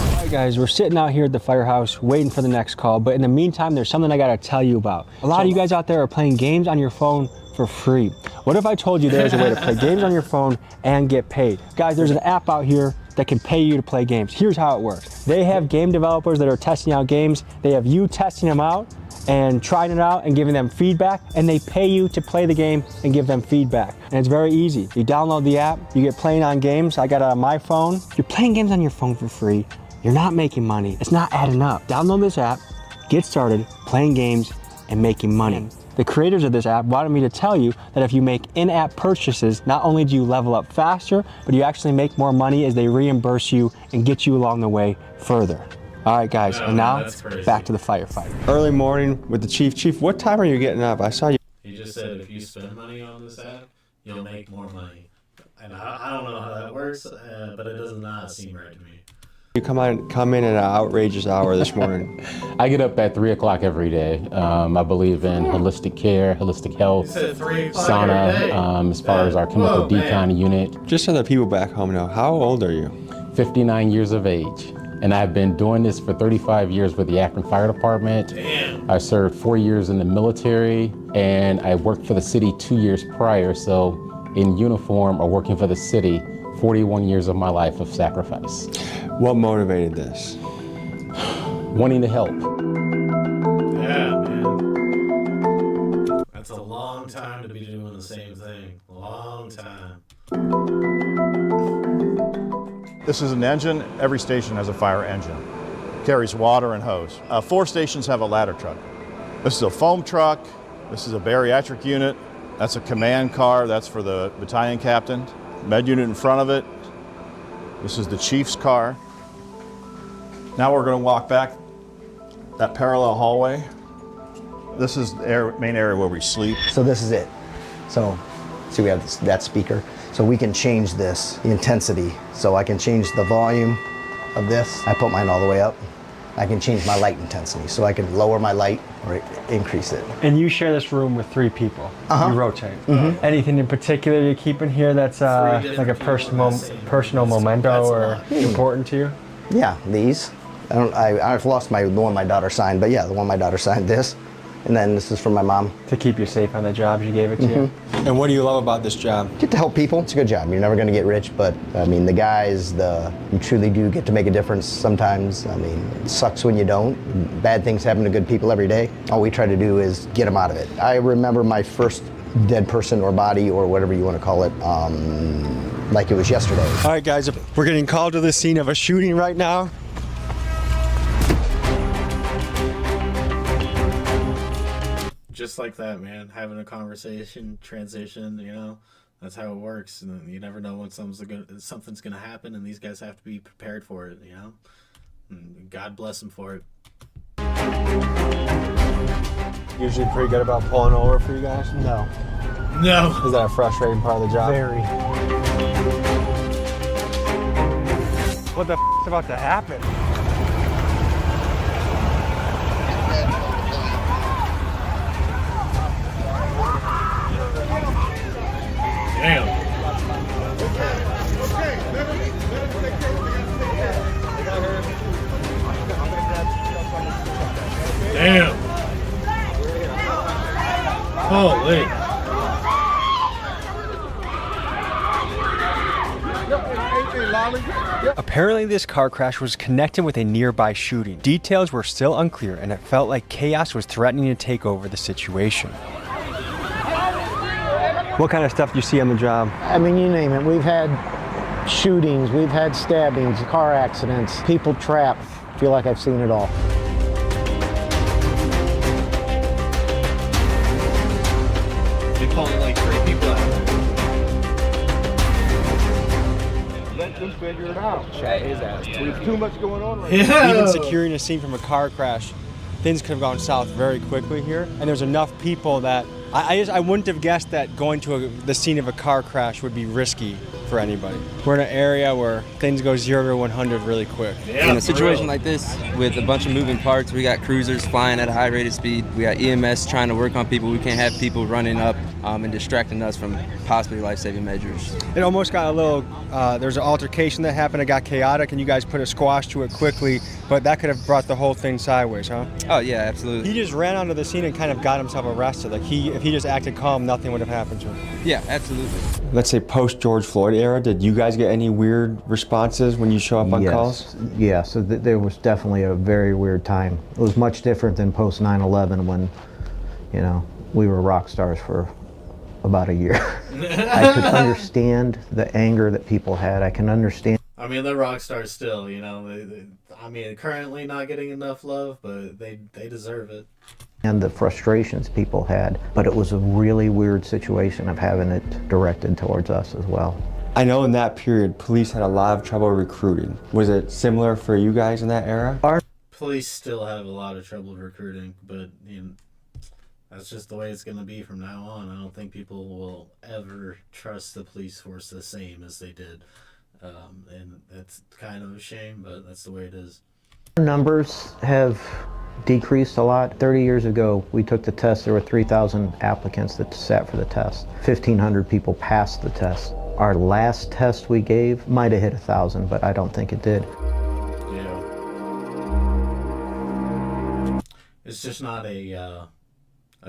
All right, guys, we're sitting out here at the firehouse waiting for the next call, but in the meantime, there's something I gotta tell you about. A lot of you guys out there are playing games on your phone for free. What if I told you there's a way to play games on your phone and get paid? Guys, there's an app out here that can pay you to play games. Here's how it works. They have game developers that are testing out games. They have you testing them out and trying it out and giving them feedback, and they pay you to play the game and give them feedback. And it's very easy. You download the app, you get playing on games. I got it on my phone. You're playing games on your phone for free. You're not making money. It's not adding up. Download this app, get started playing games and making money. The creators of this app wanted me to tell you that if you make in-app purchases, not only do you level up faster, but you actually make more money as they reimburse you and get you along the way further. All right, guys, and now back to the firefight. Early morning with the chief. Chief, what time are you getting up? I saw you. He just said if you spend money on this app, you'll make more money. And I don't know how that works, but it does not seem right to me. You come in at an outrageous hour this morning. I get up at 3 o'clock every day. I believe in holistic care, holistic health, sauna, as far as our chemical decon unit. Just so the people back home know, how old are you? 59 years of age. And I've been doing this for 35 years with the Akron Fire Department. Damn. I served 4 years in the military, and I worked for the city 2 years prior. So in uniform or working for the city, 41 years of my life of sacrifice. What motivated this? Wanting to help. Yeah, man. That's a long time to be doing the same thing. Long time. This is an engine. Every station has a fire engine. Carries water and hose. 4 stations have a ladder truck. This is a foam truck. This is a bariatric unit. That's a command car. That's for the battalion captain. Med unit in front of it. This is the chief's car. Now we're going to walk back that parallel hallway. This is the main area where we sleep. So this is it. So see, we have that speaker. So we can change this, the intensity. So I can change the volume of this. I put mine all the way up. I can change my light intensity. So I can lower my light or increase it. And you share this room with 3 people. Uh-huh. You rotate. Mhm. Anything in particular you keep in here that's like a personal memento or important to you? Yeah, these. I've lost the one my daughter signed, but yeah, the one my daughter signed, this. And then this is from my mom. To keep you safe on the job she gave it to you. And what do you love about this job? Get to help people. It's a good job. You're never going to get rich, but I mean, the guys, you truly do get to make a difference sometimes. I mean, it sucks when you don't. Bad things happen to good people every day. All we try to do is get them out of it. I remember my first dead person or body or whatever you want to call it, like it was yesterday. All right, guys, we're getting called to the scene of a shooting right now. Just like that, man. Having a conversation, transition, you know, that's how it works. And you never know when something's gonna happen, and these guys have to be prepared for it, you know. And God bless them for it. Usually pretty good about pulling over for you guys? No. No. Is that a frustrating part of the job? Very. What the is about to happen? Damn. Damn. Holy. Apparently, this car crash was connected with a nearby shooting. Details were still unclear, and it felt like chaos was threatening to take over the situation. What kind of stuff do you see on the job? I mean, you name it. We've had shootings, we've had stabbings, car accidents, people trapped. I feel like I've seen it all. They calling like 3 people out. Let them figure it out. Chat his ass. There's too much going on right now. Even securing a scene from a car crash, things could have gone south very quickly here. And there's enough people that I wouldn't have guessed that going to the scene of a car crash would be risky for anybody. We're in an area where things go 0 to 100 really quick. In a situation like this, with a bunch of moving parts, we got cruisers flying at a high rate of speed. We got EMS trying to work on people. We can't have people running up and distracting us from possibly life-saving measures. It almost got a little, there's an altercation that happened. It got chaotic, and you guys put a squash to it quickly, but that could have brought the whole thing sideways, huh? Oh, yeah, absolutely. He just ran onto the scene and kind of got himself arrested. Like, if he just acted calm, nothing would have happened to him. Yeah, absolutely. Let's say post-George Floyd era, did you guys get any weird responses when you show up on calls? Yeah, so there was definitely a very weird time. It was much different than post 9/11 when, you know, we were rock stars for about a year. I could understand the anger that people had. I can understand. I mean, they're rock stars still, you know. I mean, currently not getting enough love, but they deserve it. And the frustrations people had, but it was a really weird situation of having it directed towards us as well. I know in that period, police had a lot of trouble recruiting. Was it similar for you guys in that era? Police still have a lot of trouble recruiting, but you know, that's just the way it's going to be from now on. I don't think people will ever trust the police force the same as they did. And that's kind of a shame, but that's the way it is. Numbers have decreased a lot. 30 years ago, we took the test. There were 3,000 applicants that sat for the test. 1,500 people passed the test. Our last test we gave might have hit 1,000, but I don't think it did. Yeah. It's just not a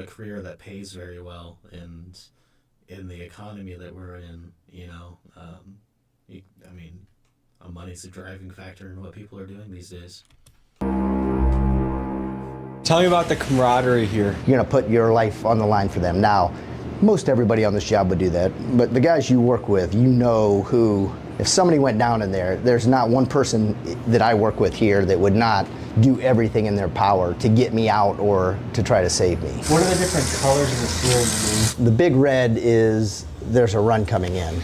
career that pays very well, and in the economy that we're in, you know, I mean, money's a driving factor in what people are doing these days. Tell me about the camaraderie here. You're gonna put your life on the line for them. Now, most everybody on this job would do that, but the guys you work with, you know who, if somebody went down in there, there's not one person that I work with here that would not do everything in their power to get me out or to try to save me. What are the different colors of the ceiling? The big red is there's a run coming in.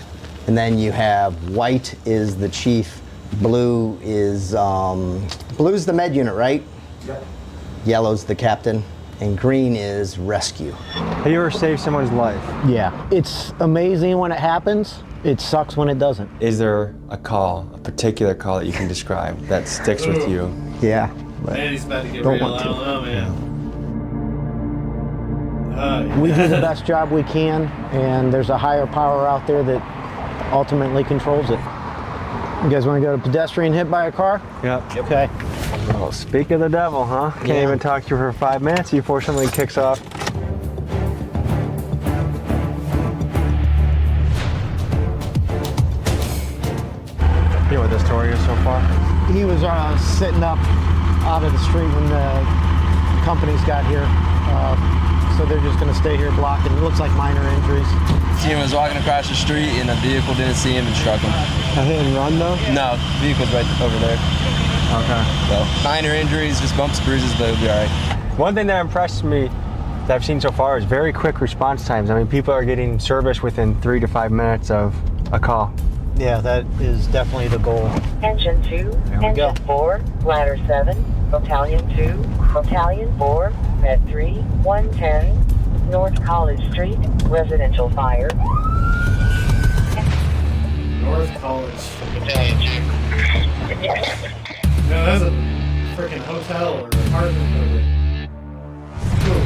And then you have white is the chief, blue is blue's the med unit, right? Yep. Yellow's the captain, and green is rescue. Have you ever saved someone's life? Yeah, it's amazing when it happens. It sucks when it doesn't. Is there a call, a particular call that you can describe that sticks with you? Yeah. Man, he's about to get Don't real. want I to. don't know, man. We do the best job we can, and there's a higher power out there that ultimately controls it. You guys want to go to pedestrian hit by a car? Yep. Okay. Oh, speak of the devil, huh? Can't even talk to you for 5 minutes before something kicks off. You know what the story is so far? He was sitting up out of the street when the companies got here. So they're just going to stay here blocking. It looks like minor injuries. He was walking across the street and a vehicle didn't see him and struck him. A hit and run though? No, vehicle's right over there. Okay. So minor injuries, just bumps, bruises, but it'll be all right. One thing that impressed me that I've seen so far is very quick response times. I mean, people are getting service within 3 to 5 minutes of a call. Yeah, that is definitely the goal. Engine 2, Engine 4, Ladder 7, Battalion 2, Battalion 4, Med 3, 110, North College Street, residential fire. North College. No, that's a freaking hotel or apartment building. Cool.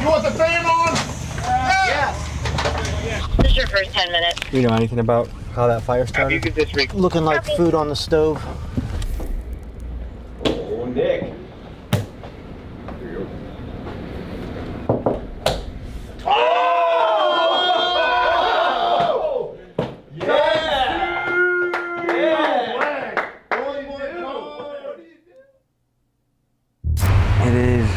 You want the fan on? Yes. This is your first 10 minutes. Do you know anything about how that fire started? Looking like food on the stove. Dick. There you go. It is.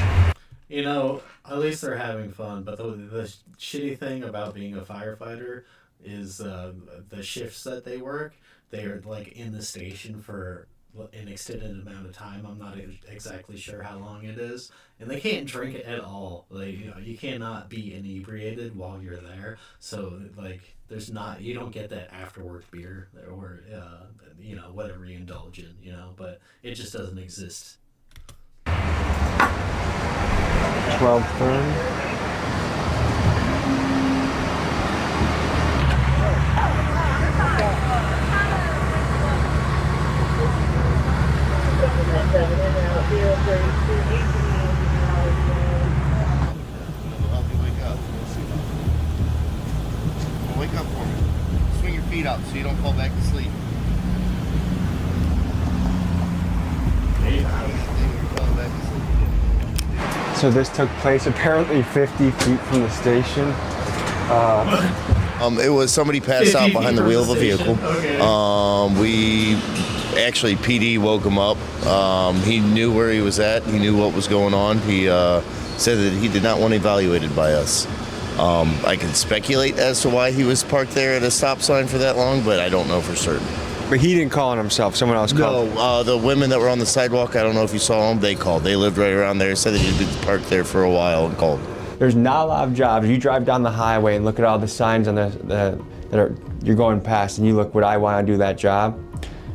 You know, at least they're having fun. But the shitty thing about being a firefighter is the shifts that they work. They are like in the station for an extended amount of time. I'm not exactly sure how long it is, and they can't drink it at all. Like, you know, you cannot be inebriated while you're there. So like, you don't get that after work beer or you know, whatever you indulge in. You know, but it just doesn't exist. 12:30. Wake up for me. Swing your feet out so you don't fall back to sleep. So this took place apparently 50 feet from the station. It was somebody passed out behind the wheel of a vehicle. We actually, PD woke him up. He knew where he was at. He knew what was going on. He said that he did not want evaluated by us. I can speculate as to why he was parked there at a stop sign for that long, but I don't know for certain. But he didn't call on himself. Someone else called. No, the women that were on the sidewalk, I don't know if you saw them, they called. They lived right around there, said that he'd been parked there for a while and called. There's not a lot of jobs. You drive down the highway and look at all the signs on you're going past, and you look, would I want to do that job?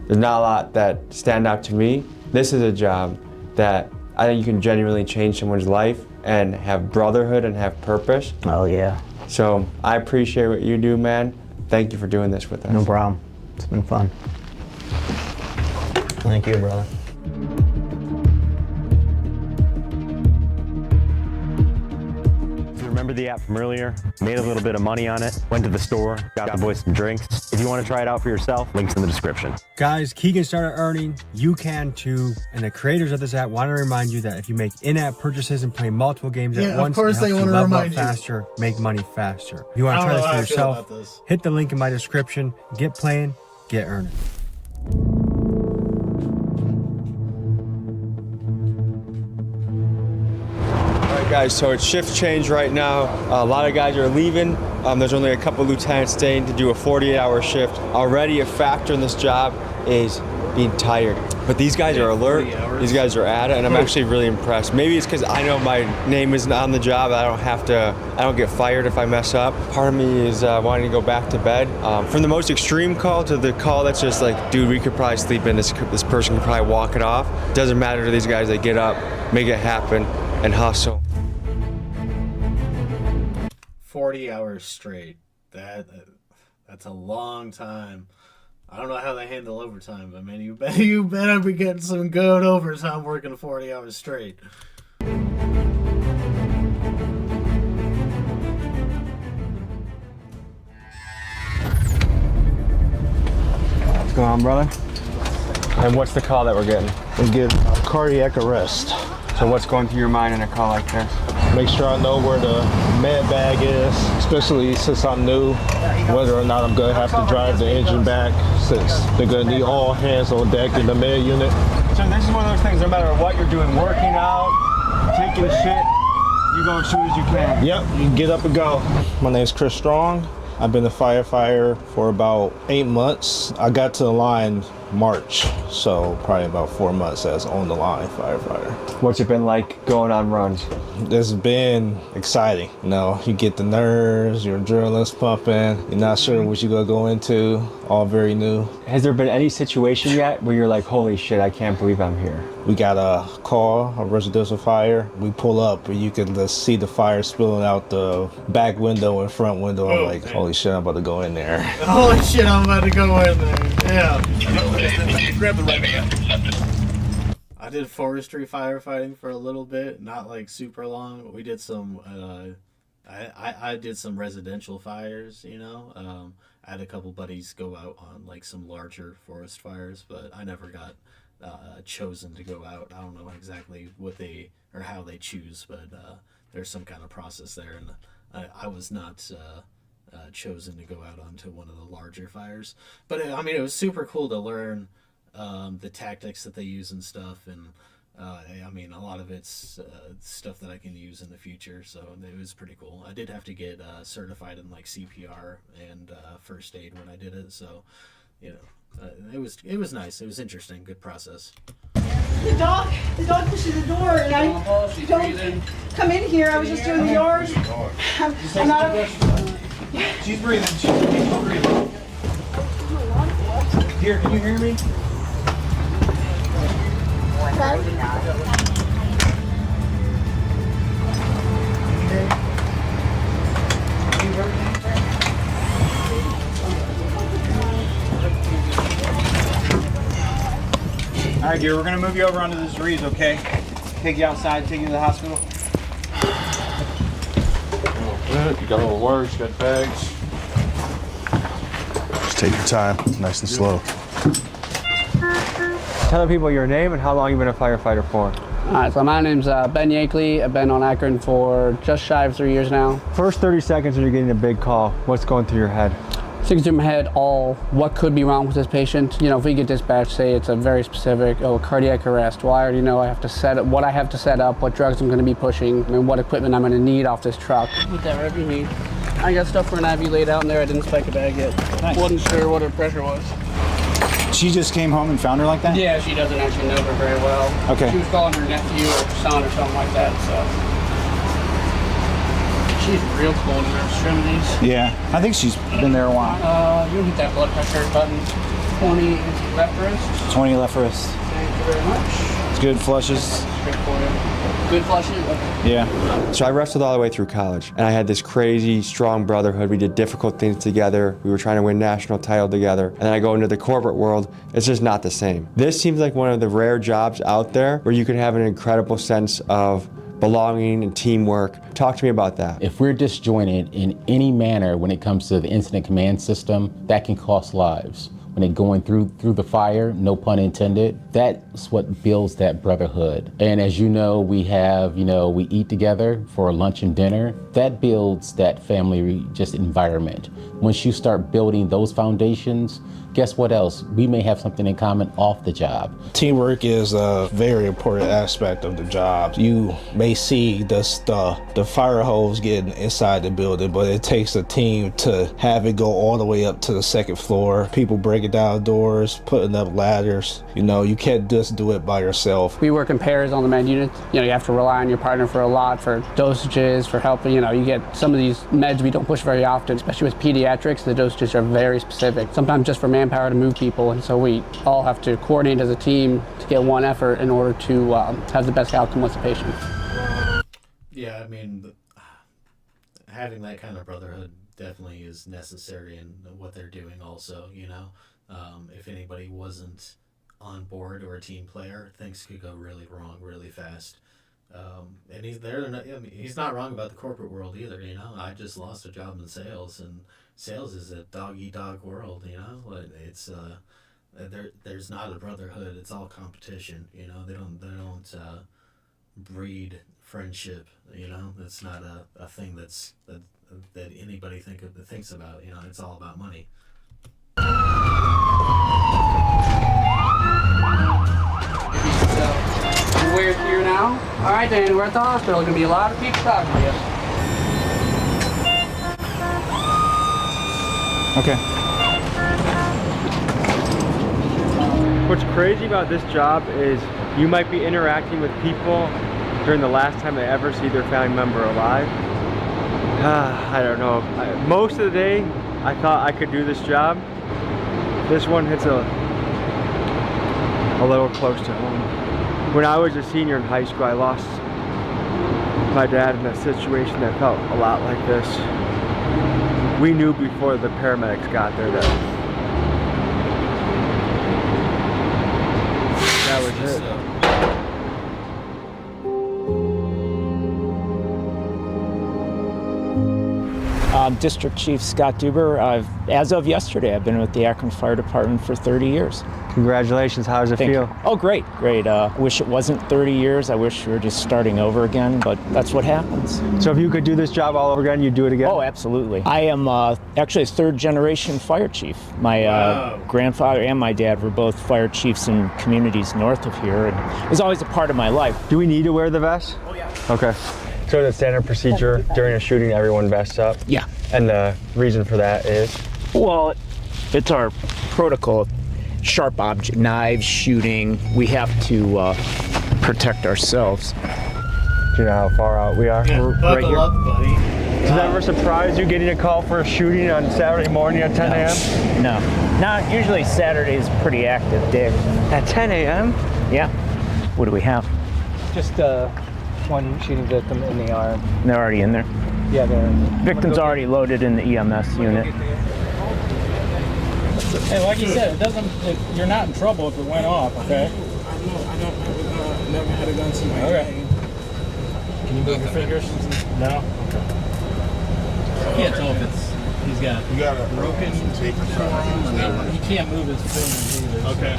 There's not a lot that stand out to me. This is a job that I think you can genuinely change someone's life and have brotherhood and have purpose. Oh yeah. So I appreciate what you do, man. Thank you for doing this with us. No problem. It's been fun. Thank you, brother. Remember the app from earlier? Made a little bit of money on it, went to the store, got the boys some drinks. If you want to try it out for yourself, links in the description. Guys, Keegan started earning. You can too. And the creators of this app want to remind you that if you make in-app purchases and play multiple games at once, of course they want to remind you faster, make money faster. If you want to try this for yourself, hit the link in my description. Get playing, get earning. Guys, so it's shift change right now. A lot of guys are leaving. There's only a couple lieutenants staying to do a 48-hour shift. Already a factor in this job is being tired. But these guys are alert. These guys are at it, and I'm actually really impressed. Maybe it's because I know my name isn't on the job. I don't get fired if I mess up. Part of me is wanting to go back to bed. From the most extreme call to the call that's just like, dude, we could probably sleep in. This person could probably walk it off. Doesn't matter to these guys. They get up, make it happen, and hustle. 40 hours straight. That's a long time. I don't know how they handle overtime, but man, you better be getting some good overtime working 40 hours straight. What's going on, brother? And what's the call that we're getting? We get cardiac arrest. So what's going through your mind in a call like this? Make sure I know where the med bag is, especially since I'm new, whether or not I'm gonna have to drive the engine back, since they're gonna need all hands on deck in the med unit. So this is one of those things, no matter what you're doing, working out, taking shit, you go as soon as you can. Yep, you can get up and go. My name's Chris Strong. I've been a firefighter for about 8 months. I got to the line March, so probably about 4 months as on the line firefighter. What's it been like going on runs? It's been exciting. You know, you get the nerves, your adrenaline's pumping, you're not sure what you're gonna go into, all very new. Has there been any situation yet where you're like, holy shit, I can't believe I'm here? We got a call, a residential fire. We pull up and you can just see the fire spilling out the back window and front window. I'm like, holy shit, I'm about to go in there. Holy shit, I'm about to go in there. Yeah. Grab the right hand. I did forestry firefighting for a little bit, not like super long, but we did some, I did some residential fires, you know. I had a couple buddies go out on like some larger forest fires, but I never got chosen to go out. I don't know exactly what they, or how they choose, but there's some kind of process there, and I was not chosen to go out onto one of the larger fires. But I mean, it was super cool to learn the tactics that they use and stuff, and I mean, a lot of it's stuff that I can use in the future, so it was pretty cool. I did have to get certified in like CPR and first aid when I did it, so you know, it was nice. It was interesting. Good process. The dog pushes the door, and I don't come in here. I was just doing the yard. I'm not. She's breathing. She's breathing. Here, can you hear me? All right, dear, we're gonna move you over onto the Zrees, okay? Take you outside, take you to the hospital. Good. You got a little words, you got bags. Just take your time, nice and slow. Tell the people your name and how long you've been a firefighter for. All right, so my name's Ben Yakeley. I've been on Akron for just shy of 3 years now. First 30 seconds when you're getting a big call, what's going through your head? Things in my head, what could be wrong with this patient. You know, if we get dispatched, say it's a very specific, cardiac arrest. Well, I already know I have to set up, what I have to set up, what drugs I'm going to be pushing, and what equipment I'm going to need off this truck. Put that wherever you need. I got stuff for an IV laid out in there. I didn't spec a bag yet. Nice. Wasn't sure what her pressure was. She just came home and found her like that? Yeah, she doesn't actually know her very well. Okay. She was calling her nephew or son or something like that, so. She's real cold in her extremities. Yeah, I think she's been there a while. You hit that blood pressure button. 20 left wrist. 20 left wrist. Thank you very much. It's good flushes. Good for you. Good flushes? Okay. Yeah. So I wrestled all the way through college, and I had this crazy, strong brotherhood. We did difficult things together. We were trying to win national title together. And then I go into the corporate world. It's just not the same. This seems like one of the rare jobs out there where you can have an incredible sense of belonging and teamwork. Talk to me about that. If we're disjointed in any manner when it comes to the incident command system, that can cost lives. When it going through the fire, no pun intended, that's what builds that brotherhood. And as you know, we have, we eat together for lunch and dinner. That builds that family just environment. Once you start building those foundations, guess what else? We may have something in common off the job. Teamwork is a very important aspect of the job. You may see the fire hose getting inside the building, but it takes a team to have it go all the way up to the second floor. People breaking down doors, putting up ladders. You can't just do it by yourself. We work in pairs on the med unit. You have to rely on your partner for a lot, for dosages, for helping. You get some of these meds we don't push very often, especially with pediatrics. The dosages are very specific. Sometimes just for manpower to move people, and so we all have to coordinate as a team to get one effort in order to have the best outcome with the patient. Yeah, I mean, having that kind of brotherhood definitely is necessary in what they're doing also, if anybody wasn't on board or a team player, things could go really wrong really fast. And he's not wrong about the corporate world either, I just lost a job in sales, and sales is a dog-eat-dog world, It's there's not a brotherhood, it's all competition, They don't breed friendship, That's not a thing that anybody thinks about, It's all about money. We're here now. All right, Dan, we're at the hospital. There's gonna be a lot of people talking to you. Okay. What's crazy about this job is you might be interacting with people during the last time they ever see their family member alive. I don't know. Most of the day, I thought I could do this job. This one hits a little close to home. When I was a senior in high school, I lost my dad in a situation that felt a lot like this. We knew before the paramedics got there that was it. District Chief Scott Duber. As of yesterday, I've been with the Akron Fire Department for 30 years. Congratulations. How does it Thank feel? you. Oh, great. I wish it wasn't 30 years. I wish we were just starting over again, but that's what happens. So if you could do this job all over again, you'd do it again? Oh, absolutely. I am actually a third-generation fire chief. My grandfather and my dad were both fire chiefs in communities north of here, and it was always a part of my life. Do we need to wear the vest? Oh, yeah. Okay. So the standard procedure during a shooting, everyone vests up? Yeah. And the reason for that is? Well, it's our protocol. Sharp object, knives, shooting. We have to protect ourselves. Do you know how far out we are? Yeah, We're buckle right here. up, buddy. Does that ever surprise you getting a call for a shooting on Saturday morning at 10 a.m.? No. Not usually Saturday is a pretty active day. At 10 a.m.? Yeah. What do we have? Just one shooting victim in the arm. They're already in there. Yeah, they're Victim's already loaded in the EMS unit. Hey, like you said, you're not in trouble if it went off, okay? I never had a gun to my head. Can you move your fingers? No? I can't tell if he's got a broken forearm. He can't move his fingers either. Okay.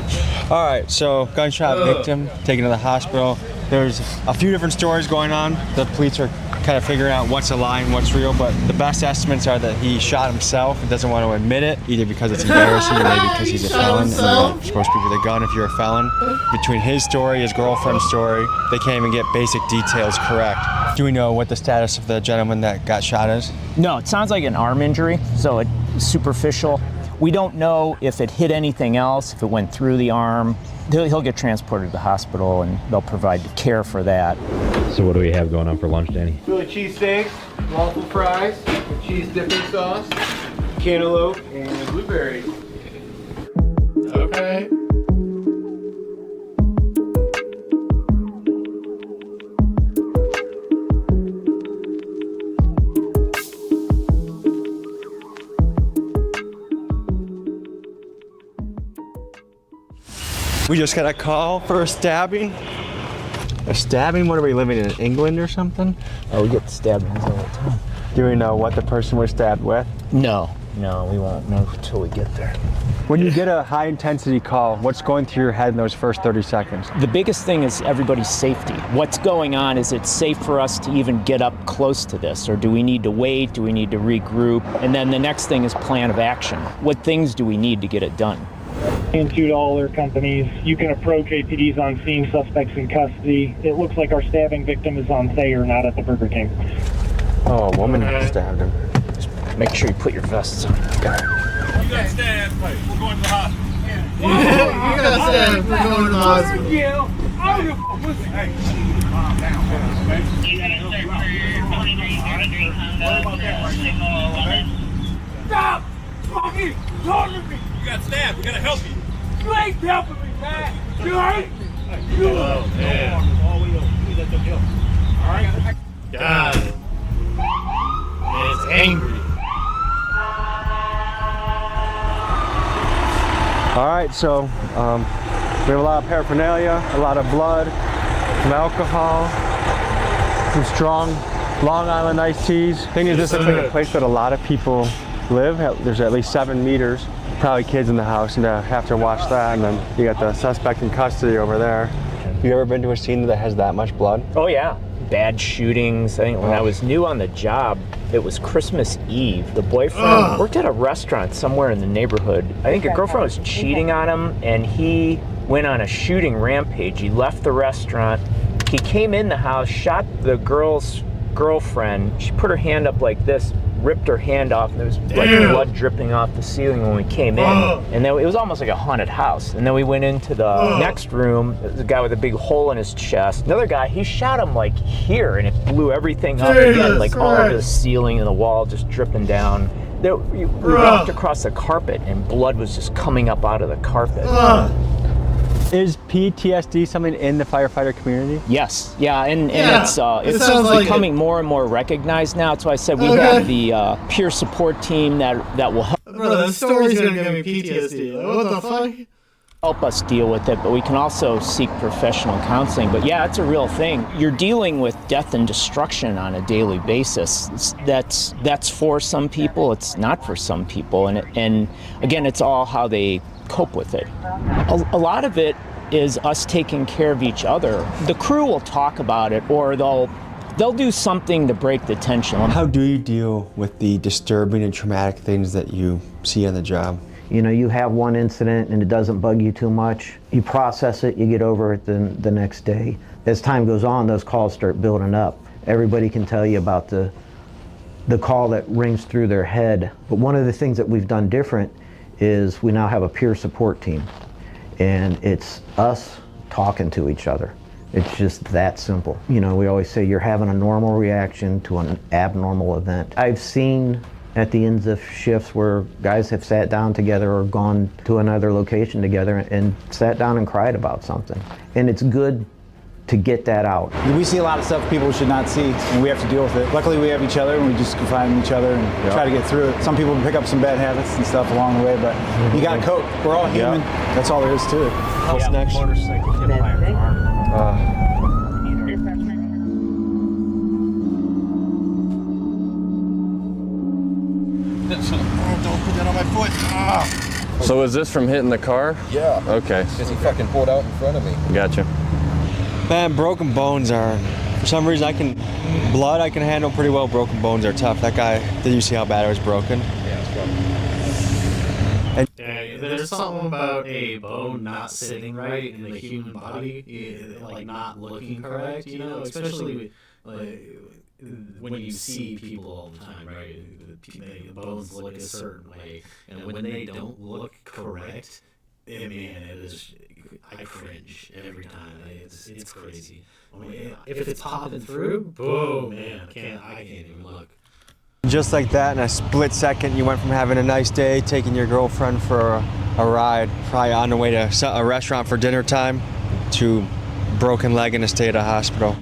All right, so gunshot victim taken to the hospital. There's a few different stories going on. The police are kind of figuring out what's a lie and what's real, but the best estimates are that he shot himself and doesn't want to admit it, either because it's embarrassing or maybe because he's a felon and you're not supposed to be with a gun if you're a felon. Between his story, his girlfriend's story, they can't even get basic details correct. Do we know what the status of the gentleman that got shot is? No, it sounds like an arm injury, so it's superficial. We don't know if it hit anything else, if it went through the arm. He'll get transported to the hospital and they'll provide care for that. So what do we have going on for lunch, Danny? Philly cheesesteaks, waffle fries, with cheese dipping sauce, cantaloupe, and blueberry. Okay. We just got a call for a stabbing. A stabbing? What are we living in England or something? Oh, we get stabbings all the time. Do we know what the person was stabbed with? No, we won't know until we get there. When you get a high intensity call, what's going through your head in those first 30 seconds? The biggest thing is everybody's safety. What's going on? Is it safe for us to even get up close to this? Or do we need to wait? Do we need to regroup? And then the next thing is plan of action. What things do we need to get it done? And to all their companies, you can approach APDs on scene, suspects in custody. It looks like our stabbing victim is on Thayer, not at the Burger King. Oh, a woman stabbed him. Just make sure you put your vests on. You got stabbed. We're going to the hospital. Yeah, you got stabbed. We're going to the hospital. Stop fucking talking to me. You got stabbed. We gotta help you. You ain't helping me, man. You hate me. Oh, man. All right. God. It's angry. All right, so we have a lot of paraphernalia, a lot of blood, some alcohol, some strong Long Island iced teas. Thing is, this looks like a place that a lot of people live. There's at least 7 meters. Probably kids in the house, and have to watch that. And then you got the suspect in custody over there. Have you ever been to a scene that has that much blood? Oh yeah, bad shootings. I think when I was new on the job, it was Christmas Eve. The boyfriend worked at a restaurant somewhere in the neighborhood. I think a girlfriend was cheating on him, and he went on a shooting rampage. He left the restaurant. He came in the house, shot the girl's girlfriend. She put her hand up like this, ripped her hand off, and there was like blood dripping off the ceiling when we came in. And then it was almost like a haunted house. And then we went into the next room. There's a guy with a big hole in his chest. Another guy, he shot him like here, and it blew everything up again, like all over the ceiling and the wall just dripping down. We walked across the carpet, and blood was just coming up out of the carpet. Is PTSD something in the firefighter community? Yes, yeah, and it's becoming more and more recognized now. That's why I said we have the peer support team that will help. Bro, that story's gonna give me PTSD. Like, what the fuck? help us deal with it, but we can also seek professional counseling. But yeah, it's a real thing. You're dealing with death and destruction on a daily basis. That's for some people, it's not for some people. And again, it's all how they cope with it. A lot of it is us taking care of each other. The crew will talk about it, or they'll do something to break the tension. How do you deal with the disturbing and traumatic things that you see on the job? You know, you have one incident and it doesn't bug you too much. You process it, you get over it the next day. As time goes on, those calls start building up. Everybody can tell you about the call that rings through their head. But one of the things that we've done different is we now have a peer support team. And it's us talking to each other. It's just that simple. You know, we always say you're having a normal reaction to an abnormal event. I've seen at the ends of shifts where guys have sat down together or gone to another location together and sat down and cried about something. And it's good to get that out. We see a lot of stuff people should not see, and we have to deal with it. Luckily, we have each other, and we just confide in each other and try to get through it. Some people pick up some bad habits and stuff along the way, but you got to cope. We're all human. That's all there is to it. What's next? Motorcycle hit by a car. Don't put that on my foot. Ah. So is this from hitting the car? Yeah. Okay. Because he fucking pulled out in front of me. Gotcha. Man, broken bones are, for some reason blood I can handle pretty well. Broken bones are tough. That guy, did you see how bad it was broken? Yeah, it's broken. Yeah, there's something about a bone not sitting right in the human body, like not looking correct, you know, especially when you see people all the time, right? The bones look a certain way, and when they don't look correct, man, it is. I cringe every time. It's crazy. I mean, if it's popping through, boom, man, I can't even look. Just like that, in a split second, you went from having a nice day, taking your girlfriend for a ride, probably on the way to a restaurant for dinner time, to broken leg and a stay at a hospital.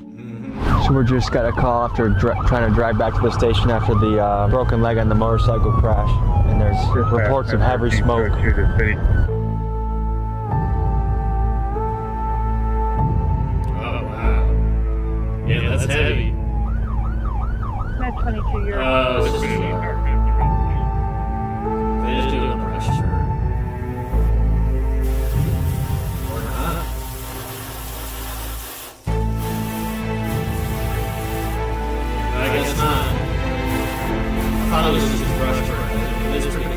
So we just got a call after trying to drive back to the station after the broken leg on the motorcycle crash, and there's reports of heavy smoke. Yeah, that's heavy. Med 22 year Oh, it's just they just do it on the register. Or not. I guess not. I thought it was just a brush burn. It is pretty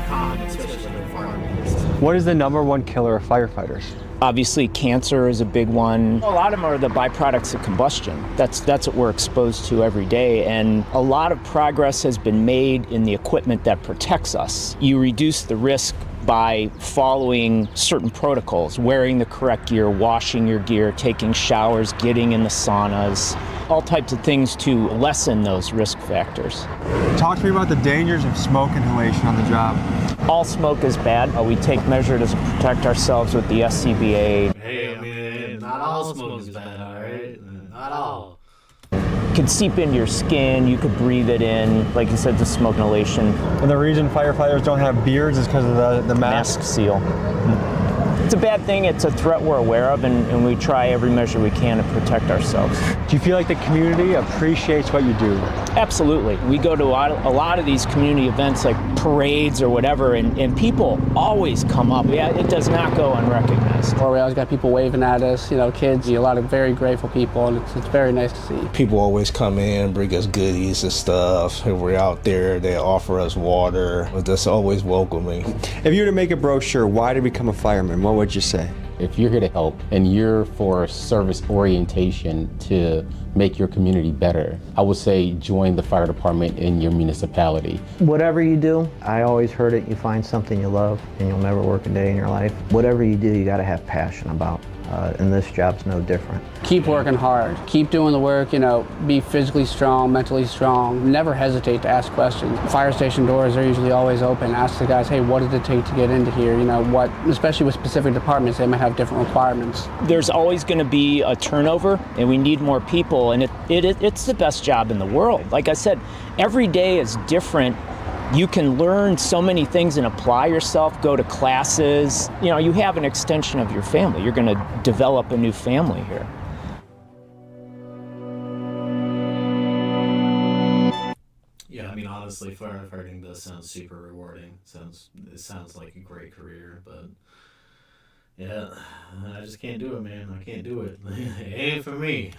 common, especially in environments. What is the #1 killer of firefighters? Obviously, cancer is a big one. A lot of them are the byproducts of combustion. That's what we're exposed to every day, and a lot of progress has been made in the equipment that protects us. You reduce the risk by following certain protocols, wearing the correct gear, washing your gear, taking showers, getting in the saunas, all types of things to lessen those risk factors. Talk to me about the dangers of smoke inhalation on the job. All smoke is bad. We take measures to protect ourselves with the SCBA. Hey, I mean, not all smoke is bad, all right? Not all. It could seep into your skin, you could breathe it in, like you said, the smoke inhalation. And the reason firefighters don't have beards is because of the mask seal. It's a bad thing, it's a threat we're aware of, and we try every measure we can to protect ourselves. Do you feel like the community appreciates what you do? Absolutely. We go to a lot of these community events like parades or whatever, and people always come up. Yeah, it does not go unrecognized. Or we always got people waving at us, you know, kids, a lot of very grateful people, and it's very nice to see. People always come in, bring us goodies and stuff. If we're out there, they offer us water. That's always welcoming. If you were to make a brochure, why to become a fireman, what would you say? If you're here to help and you're for service orientation to make your community better, I would say join the fire department in your municipality. Whatever you do, I always heard it, you find something you love and you'll never work a day in your life. Whatever you do, you gotta have passion about. And this job's no different. Keep working hard. Keep doing the work, you know, be physically strong, mentally strong. Never hesitate to ask questions. Fire station doors are usually always open. Ask the guys, hey, what does it take to get into here? You know, what, especially with specific departments, they might have different requirements. There's always going to be a turnover, and we need more people, and it's the best job in the world. Like I said, every day is different You can learn so many things and apply yourself, go to classes. You know, you have an extension of your family. You're going to develop a new family here. Yeah, I mean, honestly, firefighting does sound super rewarding. It sounds like a great career, but yeah, I just can't do it, man. I can't do it. It ain't for me.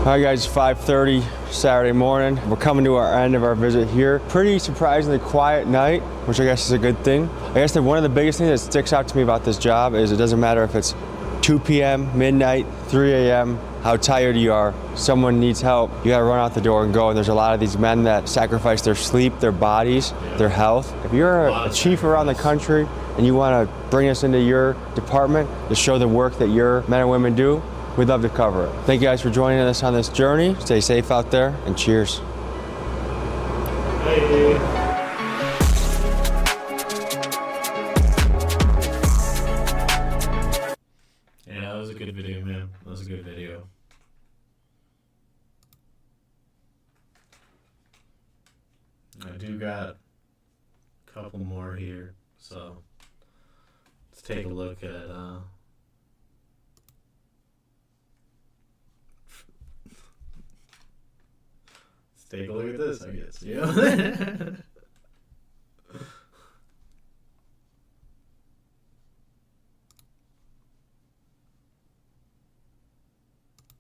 Hi guys, 5:30 Saturday morning. We're coming to our end of our visit here. Pretty surprisingly quiet night, which I guess is a good thing. I guess that one of the biggest things that sticks out to me about this job is it doesn't matter if it's 2 p.m., midnight, 3 a.m., how tired you are, someone needs help, you gotta run out the door and go. And there's a lot of these men that sacrifice their sleep, their bodies, their health. If you're a chief around the country and you wanna bring us into your department to show the work that your men and women do, we'd love to cover it. Thank you guys for joining us on this journey. Stay safe out there, and cheers. Hey. Yeah, that was a good video, man. That was a good video. I do got a couple more here, so let's take a look at take a look at this, I guess. Yeah.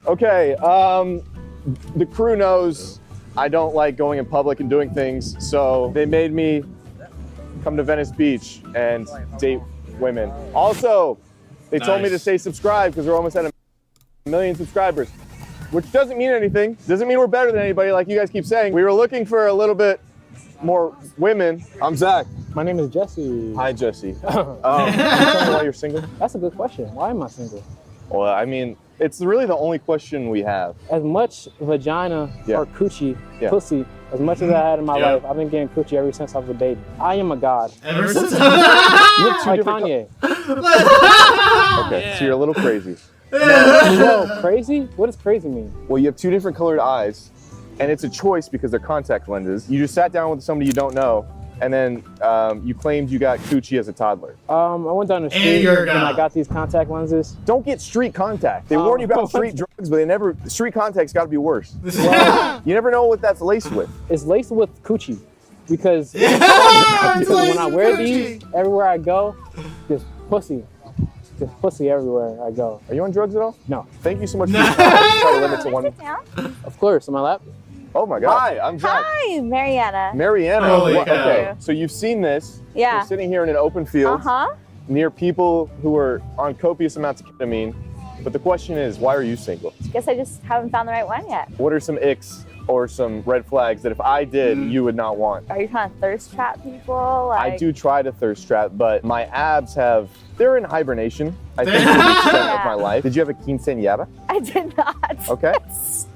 Okay, the crew knows I don't like going in public and doing things, so they made me come to Venice Beach and date women. Also, they told me to say subscribe because we're almost at 1 million subscribers, which doesn't mean anything. Doesn't mean we're better than anybody like you guys keep saying. We were looking for a little bit more women. I'm Zach. My name is Jesse. Hi, Jesse. Can you tell me why you're single? That's a good question. Why am I single? Well, I mean, it's really the only question we have. As much vagina or coochie, pussy, as much as I had in my life, I've been getting coochie ever since I was a baby. I am a god. Ever since? You have two like different Kanye. Okay, so you're a little crazy. No, crazy? What does crazy mean? Well, you have two different colored eyes, and it's a choice because they're contact lenses. You just sat down with somebody you don't know, and then you claimed you got coochie as a toddler. I went down the street and I got these contact lenses. Don't get street contact. They warn you about street drugs, but they never. Street contact's got to be worse. Well, you never know what that's laced with. It's laced with coochie, because when I wear these everywhere I go, there's pussy. There's pussy everywhere I go. Are you on drugs at all? No. Thank you so much for your time. Try to limit to one. Of course, on my lap. Oh my God. Hi, I'm Jack. Hi, Mariana. Mariana. Holy cow. Okay, so you've seen this. Yeah. You're sitting here in an open field near people who are on copious amounts of ketamine. But the question is, why are you single? Guess I just haven't found the right one yet. What are some icks or some red flags that if I did, you would not want? Are you trying to thirst trap people? Like... I do try to thirst trap, but my abs they're in hibernation, I think, for the extent of my life. Did you have a quinceañera? I did not. Okay.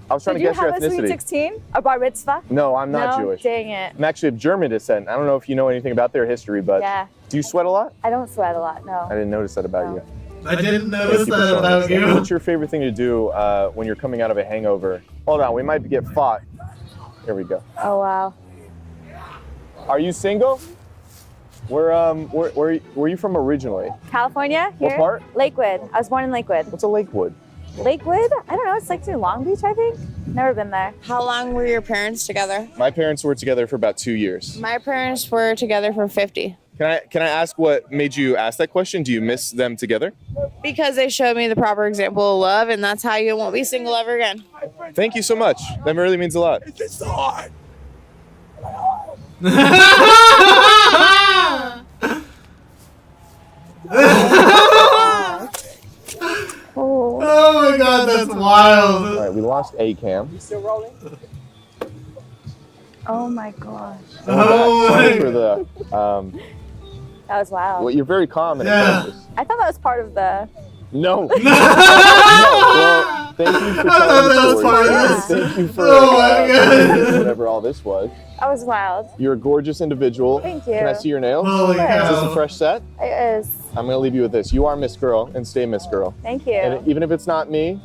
I was trying to guess your ethnicity. Did you have a sweet 16? A bar mitzvah? No, I'm not Jewish. Dang it. I'm actually of German descent. I don't know if you know anything about their history, but do you sweat a lot? I don't sweat a lot, no. I didn't notice that about you. I didn't notice that about you. What's your favorite thing to do when you're coming out of a hangover? Hold on, we might get fought. Here we go. Oh, wow. Are you single? Where are you from originally? California, here. What part? Lakewood. I was born in Lakewood. What's a Lakewood? Lakewood? I don't know, it's like through Long Beach, I think. Never been there. How long were your parents together? My parents were together for about 2 years. My parents were together for 50. Can I ask what made you ask that question? Do you miss them together? Because they showed me the proper example of love, and that's how you won't be single ever again. Thank you so much. That really means a lot. It's so hard. Oh my God, that's wild. All right, we lost a cam. You still rolling? Oh my gosh. Sorry for the. That was wild. Well, you're very calm and I thought that was part of the... No. No. Well, thank you for telling the story. Thank you for whatever all this was. That was wild. You're a gorgeous individual. Thank you. Can I see your nails? Holy cow. Is this a fresh set? It is. I'm gonna leave you with this. You are Miss Girl and stay Miss Girl. Thank you. And even if it's not me,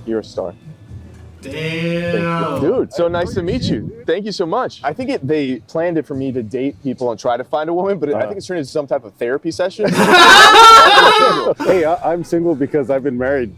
you're a star. Damn. Dude, so nice to meet you. Thank you so much. I think they planned it for me to date people and try to find a woman, but I think it's turned into some type of therapy session. Hey, I'm single because I've been married.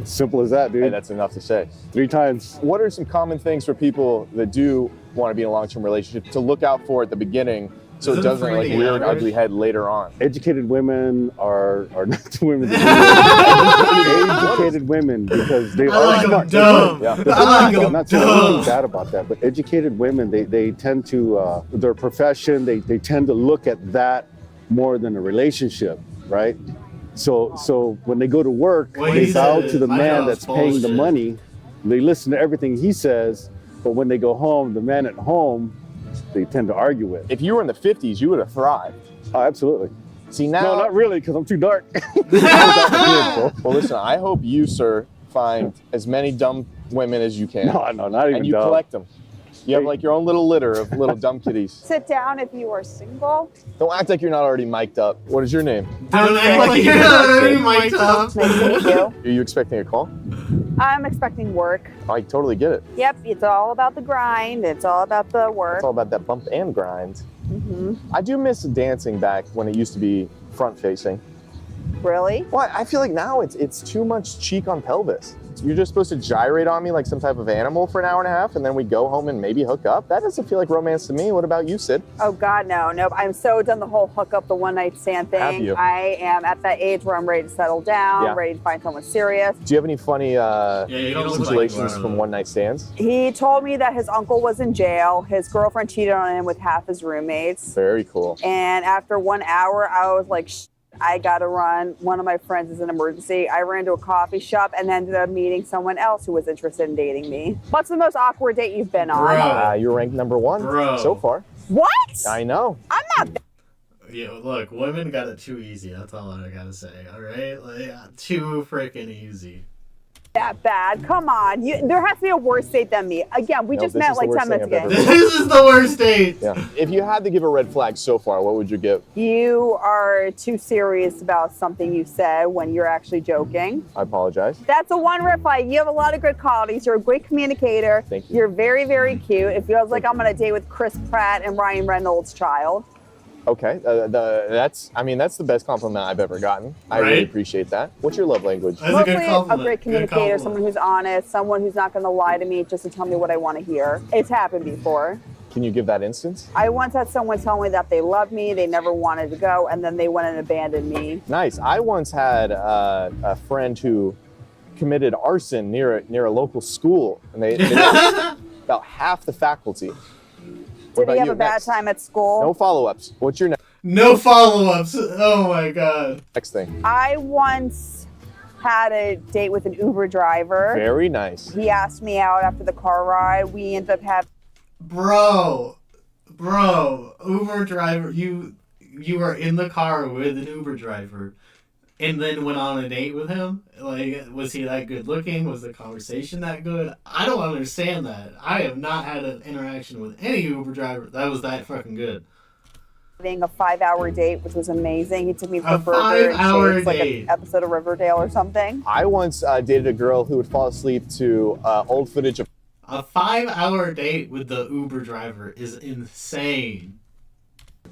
Simple as that, dude. Hey, that's enough to say. 3 times. What are some common things for people that do want to be in a long-term relationship to look out for at the beginning so it doesn't like rear an ugly head later on? Educated women are not the women that educated women because they are smart. Dumb. Yeah. I'm not saying anything bad about that, but educated women, they tend to, their profession, they tend to look at that more than a relationship, right? So when they go to work, they bow to the man that's paying the money. They listen to everything he says, but when they go home, the man at home, they tend to argue with. If you were in the 50s, you would have thrived. Oh, absolutely. See, now... No, not really, because I'm too dark. Well, listen, I hope you, sir, find as many dumb women as you can. No, not even And you dumb. collect them. You have like your own little litter of little dumb kitties. Sit down if you are single. Don't act like you're not already mic'd up. What is your name? Don't act like you're not already mic'd up. Nice to meet you. Are you expecting a call? I'm expecting work. I totally get it. Yep, it's all about the grind. It's all about the work. It's all about that bump and grind. Mm-hmm. I do miss dancing back when it used to be front facing. Really? Well, I feel like now it's too much cheek on pelvis. You're just supposed to gyrate on me like some type of animal for an hour and a half, and then we go home and maybe hook up? That doesn't feel like romance to me. What about you, Sid? Oh God, no. Nope. I'm so done the whole hook up, the one night stand thing. Have you? I am at that age where I'm ready to settle down, Yeah. ready to find someone serious. Do you have any funny you don't look like situations one. from one night stands? He told me that his uncle was in jail. His girlfriend cheated on him with half his roommates. Very cool. And after 1 hour, I was like, I gotta run. One of my friends is an emergency. I ran to a coffee shop and ended up meeting someone else who was interested in dating me. What's the most awkward date you've been on? You're ranked #1 so far. What? I know. I'm not. Yeah, look, women got it too easy. That's all I gotta say. All right, like too freaking easy. That bad. Come on. There has to be a worse date than me. Again, we just met like 10 minutes ago. This is the worst date. Yeah. If you had to give a red flag so far, what would you give? You are too serious about something you said when you're actually joking. I apologize. That's a one red flag. You have a lot of good qualities. You're a great communicator. Thank you. You're very, very cute. It feels like I'm on a date with Chris Pratt and Ryan Reynolds' child. Okay, that's the best compliment I've ever gotten. I really Right? appreciate that. What's your love language? Mostly a great communicator, someone who's honest, someone who's not going to lie to me just to tell me what I want to hear. It's happened before. Can you give that instance? I once had someone tell me that they loved me, they never wanted to go, and then they went and abandoned me. Nice. I once had a friend who committed arson near a local school, and they lost about half the faculty. What Did he about have you? a bad Next. time at school? No follow-ups. What's your next? No follow-ups. Oh my God. Next thing. I once had a date with an Uber driver. Very nice. He asked me out after the car ride. We ended up having... Bro, Uber driver, you were in the car with an Uber driver and then went on a date with him? Like, was he that good looking? Was the conversation that good? I don't understand that. I have not had an interaction with any Uber driver that was that fucking good. Having a 5-hour date, which was amazing. He took me for A a burger and 5-hour shakes, like date. an episode of Riverdale or something. I once dated a girl who would fall asleep to old footage of... A 5-hour date with the Uber driver is insane.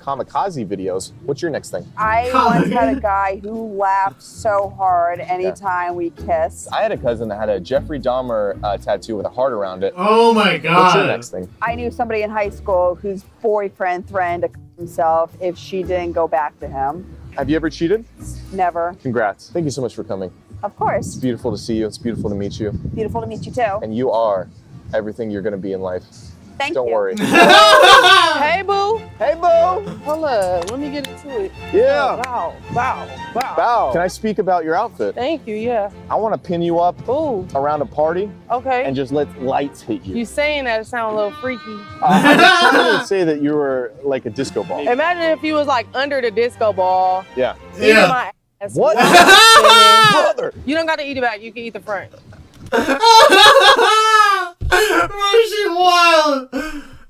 kamikaze videos. What's your next thing? I once had a guy who laughed so hard anytime we kissed. I had a cousin that had a Jeffrey Dahmer tattoo with a heart around it. Oh my God. What's your next thing? I knew somebody in high school whose boyfriend threatened to kill himself if she didn't go back to him. Have you ever cheated? Never. Congrats. Thank you so much for coming. Of course. It's beautiful to see you. It's beautiful to meet you. Beautiful to meet you too. And you are everything you're going to be in life. Thank Don't you. worry. Hey, boo. Hey, boo. Hold up. Let me get into it. Yeah. Bow, bow, bow. Bow. Can I speak about your outfit? Thank you, yeah. I want to pin you up around a party Okay. and just let lights hit you. You saying that it sound a little freaky. I was trying to say that you were like a disco ball. Imagine if you was like under the disco ball. Yeah. Eating my ass. What? Brother. You don't got to eat it back. You can eat the front. She wild.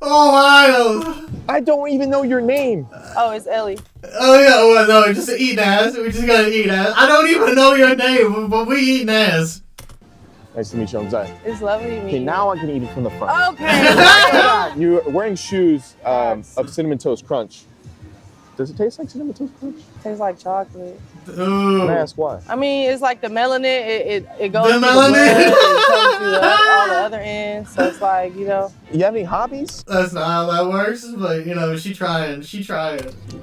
Oh, wild. I don't even know your name. Oh, it's Ellie. Oh, yeah, well, no, just eating ass. We just gotta eat ass. I don't even know your name, but we eating ass. Nice to meet you. I'm Zay. It's lovely to meet Okay, you. now I can eat it from the front. Okay. You're wearing shoes of Cinnamon Toast Crunch. Does it taste like Cinnamon Toast Crunch? Tastes like chocolate. Can I ask why? I mean, it's like the melanin. It goes The to the melanin. blood, it comes to all the other ends. So it's like, you know. You have any hobbies? That's not how that works, but you know, she trying.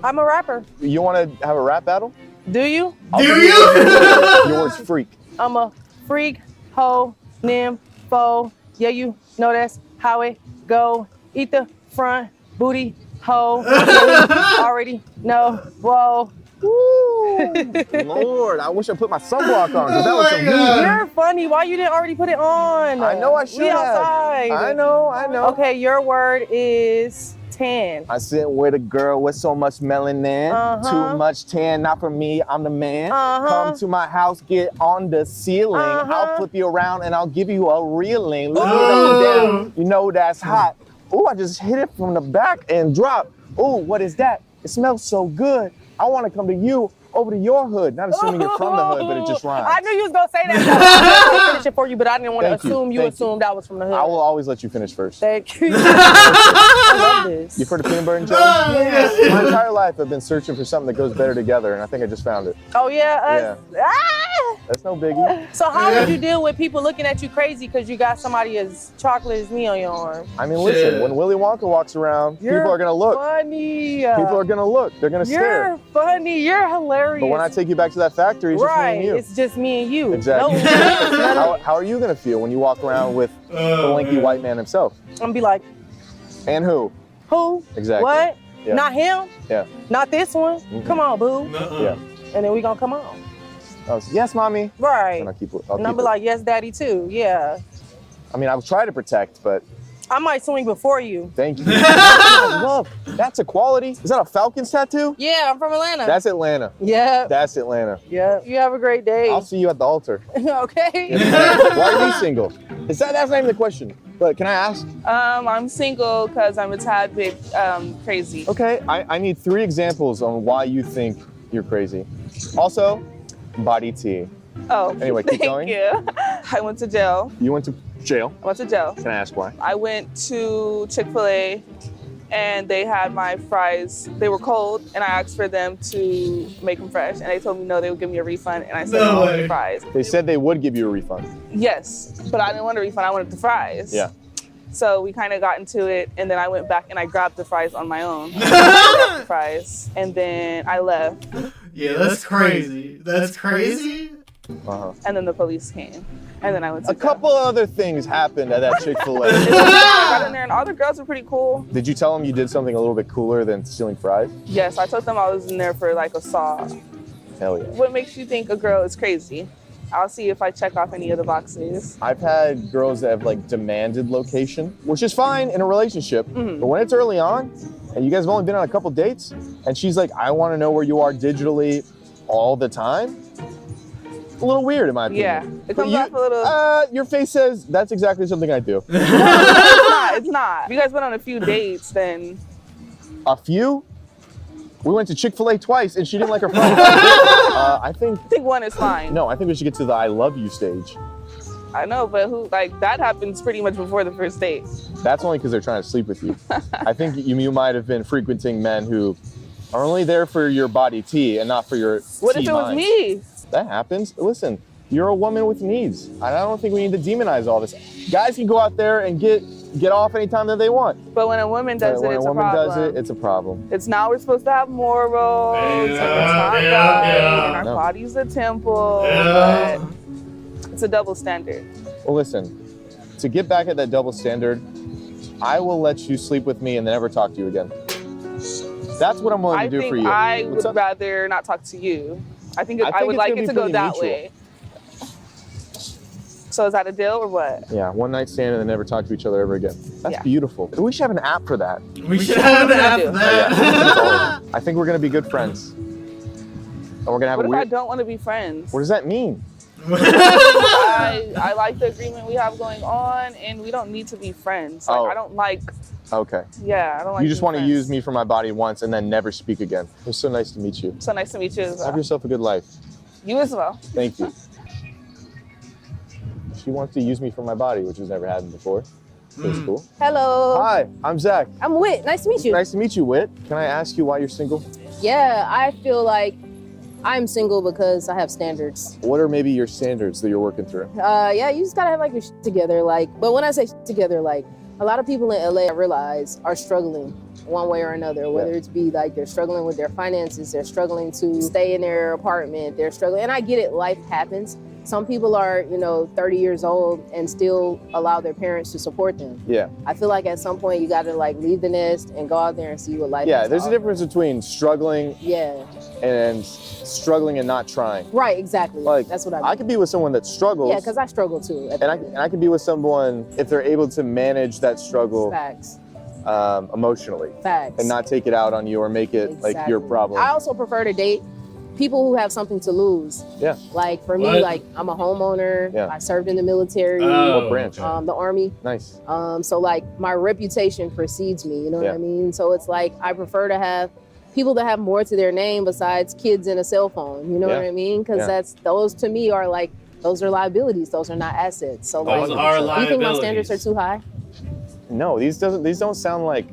I'm a rapper. You want to have a rap battle? Do you? Your word's freak. I'm a freak, hoe, nympho. Yeah, you know that's how it go. Eat the front booty, hoe. Yeah, you already know. Whoa. Lord, I wish I put my sunblock on because that was some heat. You're funny. Why you didn't already put it on? I know I should We have. outside. I know. Okay, your word is tan. I sit with a girl with so much melanin. Too much tan, not for me, I'm the man. Come to my house, get on the ceiling. I'll flip you around and I'll give you a reeling. Look it up and down, you know that's hot. Ooh, I just hit it from the back and drop. Ooh, what is that? It smells so good. I want to come to you over to your hood. Not assuming you're from the hood, but it just rhymes. I knew you was gonna say that. So I was gonna finish it for you, but I didn't want to Thank you. assume you Thank assumed I was from the hood. I will always let you finish first. Thank you. I love this. You've heard of peanut butter and jelly? Yes. My entire life I've been searching for something that goes better together, and I think I just found it. Oh yeah. That's no biggie. So how would you deal with people looking at you crazy because you got somebody as chocolate as me on your arm? I mean, listen, when Willy Wonka walks around, people are gonna look. Funny. People are gonna look. They're gonna stare. You're funny. You're hilarious. But when I take you back to that factory, it's just me and you. It's just me and you. Exactly. No, how are you gonna feel when you walk around with the lanky white man himself? I'm gonna be like, And who? who? Exactly. What? Yeah. Not him? Yeah. Not this one? Come on, boo. Yeah. And then we gonna come on. I was, yes, mommy. Right. And I'll keep it. And I'll be like, yes, daddy too. Yeah. I mean, I'll try to protect, but I might swing before you. thank you. I love. That's a quality. Is that a Falcons tattoo? Yeah, I'm from Atlanta. That's Atlanta. Yeah. That's Atlanta. Yeah. You have a great day. I'll see you at the altar. Okay. Why are you single? That's not even the question. But can I ask? I'm single because I'm a tad bit crazy. Okay, I need 3 examples on why you think you're crazy. Also, body tea. Oh, Anyway, keep thank going. you. I went to jail. You went to jail. I went to jail. Can I ask why? I went to Chick-fil-A and they had my fries. They were cold and I asked for them to make them fresh and they told me no, they would give me a refund and I said no, I want the fries. They said they would give you a refund. Yes, but I didn't want a refund. I wanted the fries. Yeah. So we kind of got into it and then I went back and I grabbed the fries on my own. I grabbed the fries and then I left. Yeah, that's crazy. That's crazy. And then the police came. And then I went to A couple other things happened at that Chick-fil-A. I got in there and all the girls were pretty cool. Did you tell them you did something a little bit cooler than stealing fries? Yes, I told them I was in there for like assault. Hell yeah. What makes you think a girl is crazy? I'll see if I check off any of the boxes. I've had girls that have like demanded location, which is fine in a relationship. But when it's early on and you guys have only been on a couple dates and she's like, I want to know where you are digitally all the time. A little weird in my opinion. Yeah, it comes off a little. Your face says that's exactly something I do. It's not. If you guys went on a few dates, then. A few? We went to Chick-fil-A twice and she didn't like her fries. I think one is fine. No, I think we should get to the I love you stage. I know, but that happens pretty much before the first date. That's only because they're trying to sleep with you. I think you might have been frequenting men who are only there for your body tea and not for your What if it was me? That happens. Listen, you're a woman with needs. I don't think we need to demonize all this. Guys can go out there and get off anytime that they want. But when a woman does it, it's a problem. When a woman does it, it's a problem. It's now we're supposed to have morals. And it's not right. And our body's a temple. But it's a double standard. Well, listen, to get back at that double standard, I will let you sleep with me and then never talk to you again. That's what I'm willing to do for you. I would rather not talk to you. I think I would like it to go that way. So is that a deal or what? Yeah, one night stand and then never talk to each other ever again. That's beautiful. We should have an app for that. We should have an app for that. I think we're gonna be good friends. And we're gonna have What a if weird. I don't want to be friends? What does that mean? I like the agreement we have going on, and we don't need to be friends. Like, I don't like. Okay. Yeah, I don't like. You just being want to friends. use me for my body once and then never speak again. It was so nice to meet you. So nice to meet you as well. Have yourself a good life. You as well. Thank you. she wants to use me for my body, which has never happened before. So it's cool. Hello. Hi, I'm Zach. I'm Whit. Nice to meet you. Nice to meet you, Whit. Can I ask you why you're single? Yeah, I feel like I'm single because I have standards. What are maybe your standards that you're working through? Yeah, you just gotta have like your shit together. Like, but when I say shit together, like a lot of people in LA, I realize, are struggling one way or another, whether it's be like they're struggling with their finances, they're struggling to stay in their apartment, they're struggling, and I get it, life happens. Some people are, 30 years old and still allow their parents to support them. Yeah. I feel like at some point you gotta like leave the nest and go out there and see what life Yeah, has to there's a offer. difference between struggling and struggling and not trying. Right, exactly. Like, that's what I mean. I could be with someone that struggles. Yeah, because I struggle too. And I could be with someone if they're able to manage that struggle Facts. Emotionally. Facts. And not take it out on you or make it like your problem. I also prefer to date people who have something to lose. Yeah. Like for me, What? like I'm a homeowner. Yeah. I served in the military. What branch? The Army. Nice. So like my reputation precedes me, you know what I mean? So it's like I prefer to have people that have more to their name besides kids and a cell phone, you know what I mean? Because those to me are like, those are liabilities, those are not assets. So Those like, are do you think my liabilities. standards are too high? No, these don't sound like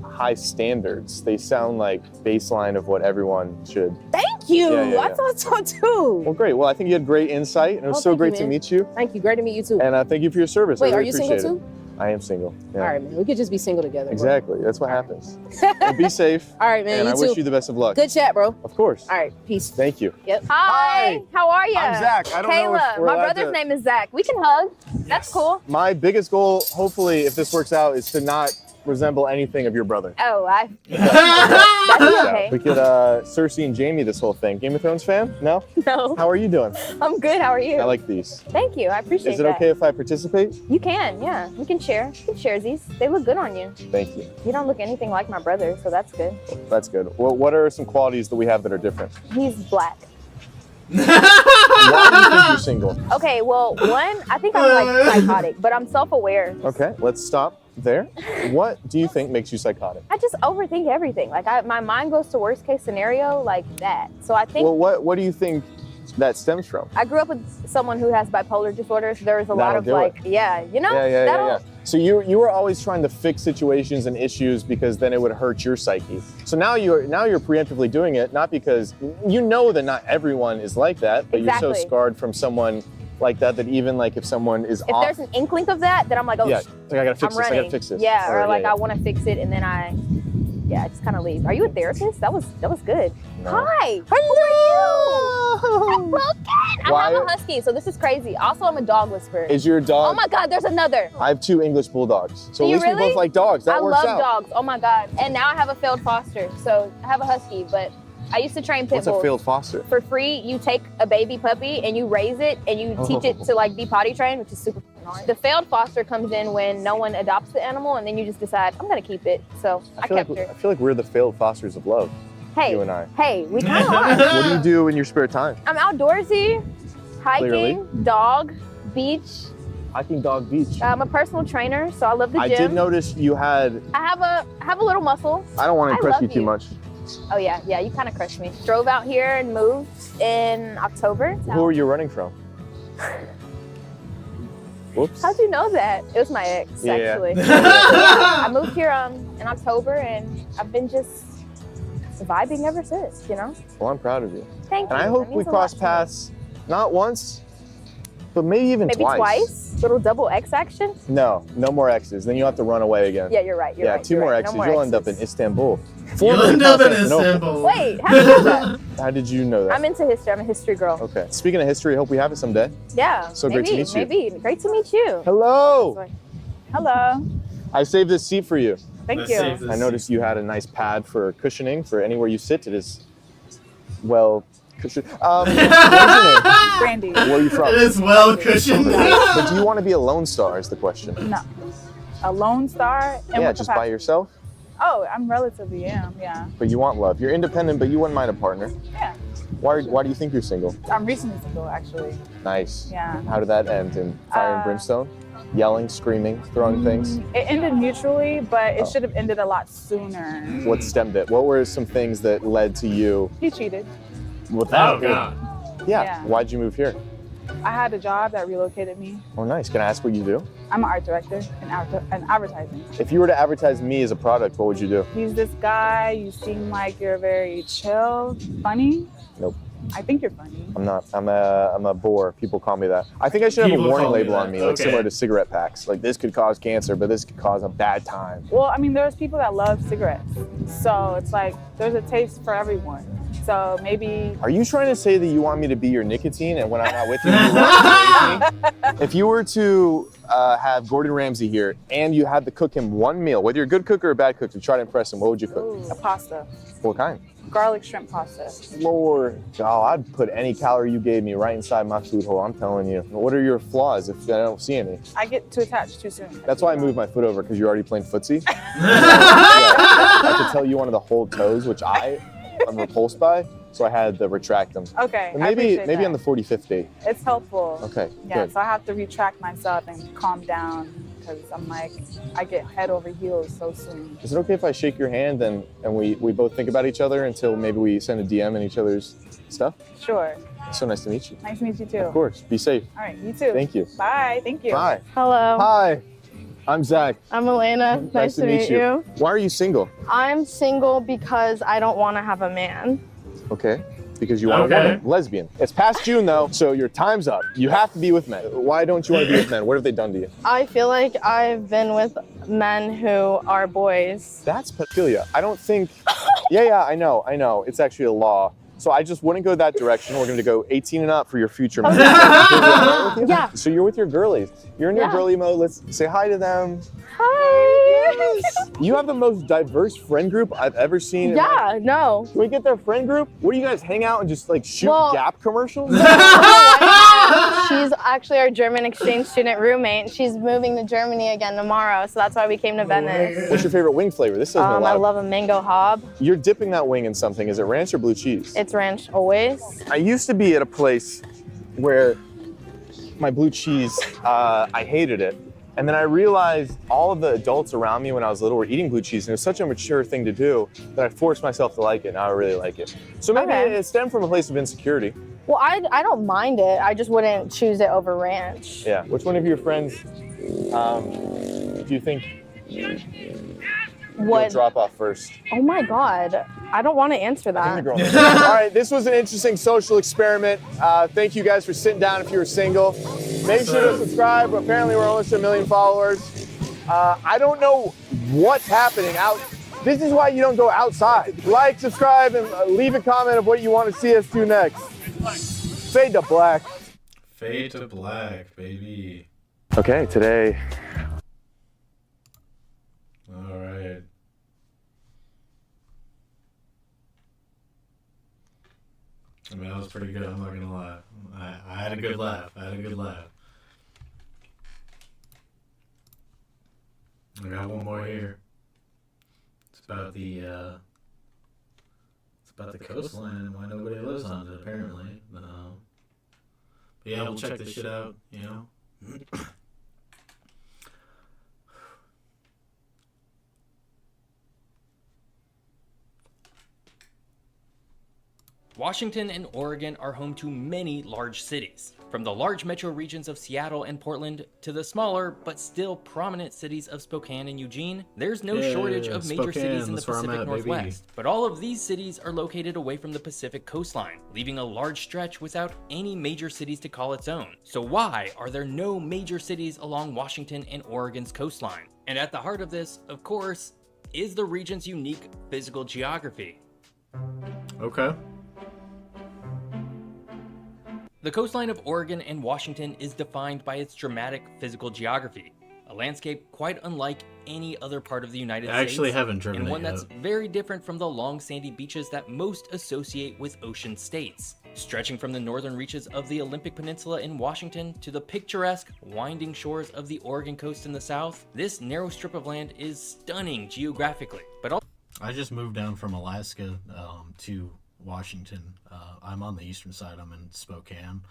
high standards. They sound like baseline of what everyone should. Thank you. Yeah, yeah, I yeah. thought so too. Well, great. Well, I think you had great insight, and it was so thank you, great to man. meet you. Thank you. Great to meet you too. And thank you for your service. Wait, I are really you single appreciate too? it. I am single. Yeah. All right, man. We could just be single together. bro. Exactly. That's what happens. Well, be safe. All right, man. And you I too. wish you the best of luck. Good chat, bro. Of course. All right. Peace. Thank you. Yep. Hi. How are you? I'm Zach. I don't know if Kayla. we're My allowed brother's to- name is Zach. We can hug. That's cool. My biggest goal, hopefully, if this works out, is to not resemble anything of your brother. Oh, that's okay. We could Cersei and Jamie this whole thing. Game of Thrones fan? No? No. How are you doing? I'm good. How are you? I like these. Thank you. I appreciate Is it that. okay if I participate? You can, yeah. We can share. You can share these. They look good on you. Thank you. You don't look anything like my brother, so that's good. That's good. Well, what are some qualities that we have that are different? He's black. Why do you think you're single? Okay, well, one, I think I'm like psychotic, but I'm self-aware. Okay, let's stop there. What do you think makes you psychotic? I just overthink everything. Like my mind goes to worst case scenario like that. So I think Well, what do you think that stems from? I grew up with someone who has bipolar disorder, so there was a lot That'll of do like, it. yeah, you know, Yeah. that'll. So you were always trying to fix situations and issues because then it would hurt your psyche. So now you're preemptively doing it, not because you know that not everyone is like that, but you're so Exactly. scarred from someone like that even like if someone is If off. there's an inkling of that, then I'm like, oh, Yeah, shit, like, I gotta fix I'm this, I running. gotta fix this. Yeah, or like yeah. I want to fix it, and then I just kind of leave. Are you a therapist? That was good. No. Hi. Hello. Hello, Ken. Why- I have a husky, so this is crazy. Also, I'm a dog whisperer. Is your dog? Oh my God, there's another. I have 2 English bulldogs, so Do at you least we really? both like dogs. That I works love out. dogs. Oh my God. And now I have a failed foster. So I have a husky, but I used to train pit What's a bulls. failed foster? For free, you take a baby puppy and you raise it and you teach it to like be potty trained, which is super fucking hard. The failed foster comes in when no one adopts the animal and then you just decide, I'm gonna keep it. So I kept her. I feel like we're the failed fosters of love. Hey, You and I. hey, we kind of are. What do you do in your spare time? I'm outdoorsy, hiking, Clearly. dog, beach. Hiking, dog, beach. I'm a personal trainer, so I love the I gym. did notice you had. I have a little muscle. I don't want to I impress love you too much. Oh yeah, you kind of crushed me. Drove out here and moved in October. Who are you running from? Whoops. How'd you know that? It was my ex, Yeah. actually. Yeah, I moved here in October, and I've been just vibing ever since, you know? Well, I'm proud of you. Thank And you. I hope That we means a lot cross to me. paths, not once, but maybe even Maybe twice? Little double X action? No more X's. Then you'll have to run away again. Yeah, you're right. You're yeah, right. 2 you're more right. X's. No more You'll end X's. up in Istanbul. You'll Formerly end up in Constantinople. Istanbul. Wait, how did you know that? How did you know that? I'm into history. I'm a history girl. Okay. Speaking of history, I hope we have it someday. Yeah. So maybe, great to meet you. Maybe. Great to meet you. Hello. Hello. I saved this seat for you. Thank you. I noticed you had a nice pad for cushioning for anywhere you sit. It is well cushioned. What's your name? Brandy. Where are you from? It is well cushioned. But do you want to be a lone star is the question. No. A lone star? In Yeah, what just by capacity? yourself. Oh, I'm relatively young, yeah. But you want love. You're independent, but you wouldn't mind a partner. Yeah. Why do you think you're single? I'm recently single, actually. Nice. Yeah. How did that end? In fire and brimstone? Yelling, screaming, throwing things? It ended mutually, but it Oh. should have ended a lot sooner. What stemmed it? What were some things that led to you? He cheated. Without Oh, God. Yeah. Yeah. Why'd you move here? I had a job that relocated me. Oh, nice. Can I ask what you do? I'm an art director in advertising. If you were to advertise me as a product, what would you do? He's this guy. You seem like you're very chill, funny. Nope. I think you're funny. I'm not. I'm a bore. People call me that. I think I should have a warning label on me, like similar to cigarette packs. Like this could cause cancer, but this could cause a bad time. Well, I mean, there's people that love cigarettes. So it's like there's a taste for everyone. So maybe. Are you trying to say that you want me to be your nicotine and when I'm not with you, you want to me? If you were to have Gordon Ramsay here and you had to cook him one meal, whether you're a good cook or a bad cook, to try to impress him, what would you cook? A pasta. What kind? Garlic shrimp pasta. Lord, oh, I'd put any calorie you gave me right inside my food hole, I'm telling you. What are your flaws if I don't see any? I get too attached too soon. That's why I moved my foot over, because you're already playing footsie. I could tell you wanted to hold toes, which I'm repulsed by, so I had to retract them. Okay, But I maybe appreciate that. on the 45th day. It's helpful. Okay, Yeah, good. so I have to retract myself and calm down because I'm like, I get head over heels so soon. Is it okay if I shake your hand and we both think about each other until maybe we send a DM in each other's stuff? Sure. It's so nice to meet you. Nice to meet you too. Of course. Be safe. All right, you too. Thank you. Bye. Thank you. Bye. Hello. Hi. I'm Zach. I'm Elena. Nice to meet you. Why are you single? I'm single because I don't want to have a man. Okay. Because you want a woman. Lesbian. It's past June though, so your time's up. You have to be with men. Why don't you want to be with men? What have they done to you? I feel like I've been with men who are boys. That's pedophilia. I don't think. Yeah, I know. It's actually a law. So I just wouldn't go that direction. We're going to go 18 and up for your future. Yeah. So you're with your girlies. You're in your girly mode. Let's say hi to them. Hi. You have the most diverse friend group I've ever seen. Yeah, no. Can we get their friend group? What do you guys hang out and just like shoot Gap commercials? She's actually our German exchange student roommate. She's moving to Germany again tomorrow, so that's why we came to Venice. What's your favorite wing flavor? This says I love a mango hob. You're dipping that wing in something. Is it ranch or blue cheese? It's ranch always. I used to be at a place where my blue cheese, I hated it. And then I realized all of the adults around me when I was little were eating blue cheese, and it was such a mature thing to do that I forced myself to like it. Now I really like it. So maybe it stemmed from a place of insecurity. Well, I don't mind it. I just wouldn't choose it over ranch. Yeah. Which one of your friends do you think you'll drop off first? Oh my God. I don't want to answer that. All right, this was an interesting social experiment. Thank you guys for sitting down if you were single. Make sure to subscribe. Apparently we're almost 1 million followers. I don't know what's happening out. This is why you don't go outside. Like, subscribe, and leave a comment of what you want to see us do next. Fade to black. Fade to black, baby. Okay, today. All right. I mean, that was pretty good, I'm not gonna lie. I had a good laugh. I got one more here. It's about the coastline and why nobody lives on it, apparently. But yeah, we'll check this shit out, you know? Washington and Oregon are home to many large cities. From the large metro regions of Seattle and Portland to the smaller but still prominent cities of Spokane and Eugene, there's no shortage of major cities in the Pacific Northwest. But all of these cities are located away from the Pacific coastline, leaving a large stretch without any major cities to call its own. So why are there no major cities along Washington and Oregon's coastline? And at the heart of this, of course, is the region's unique physical geography. Okay. The coastline of Oregon and Washington is defined by its dramatic physical geography, a landscape quite unlike any other part of the United States. I actually haven't driven and it one yet. that's very different from the long sandy beaches that most associate with ocean states. Stretching from the northern reaches of the Olympic Peninsula in Washington to the picturesque, winding shores of the Oregon coast in the south, this narrow strip of land is stunning geographically, but also I just moved down from Alaska to Washington. I'm on the eastern side. I'm in Spokane,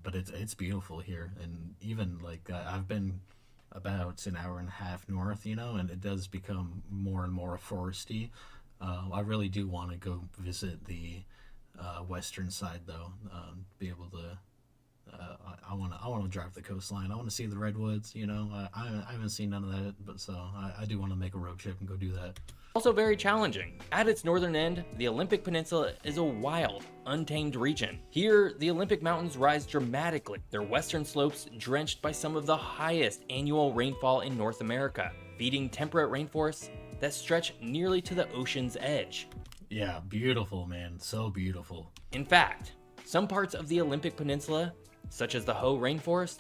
but it's beautiful here. And even like I've been about an hour and a half north, you know, and it does become more and more foresty. I really do want to go visit the western side though, be able to I want to drive the coastline. I want to see the redwoods. You know, I haven't seen none of that, but so I do want to make a road trip and go do that. Also very challenging. At its northern end, the Olympic Peninsula is a wild, untamed region. Here, the Olympic Mountains rise dramatically, their western slopes drenched by some of the highest annual rainfall in North America, feeding temperate rainforests that stretch nearly to the ocean's edge. Yeah, beautiful, man. So beautiful. In fact, some parts of the Olympic Peninsula, such as the Hoh Rainforest,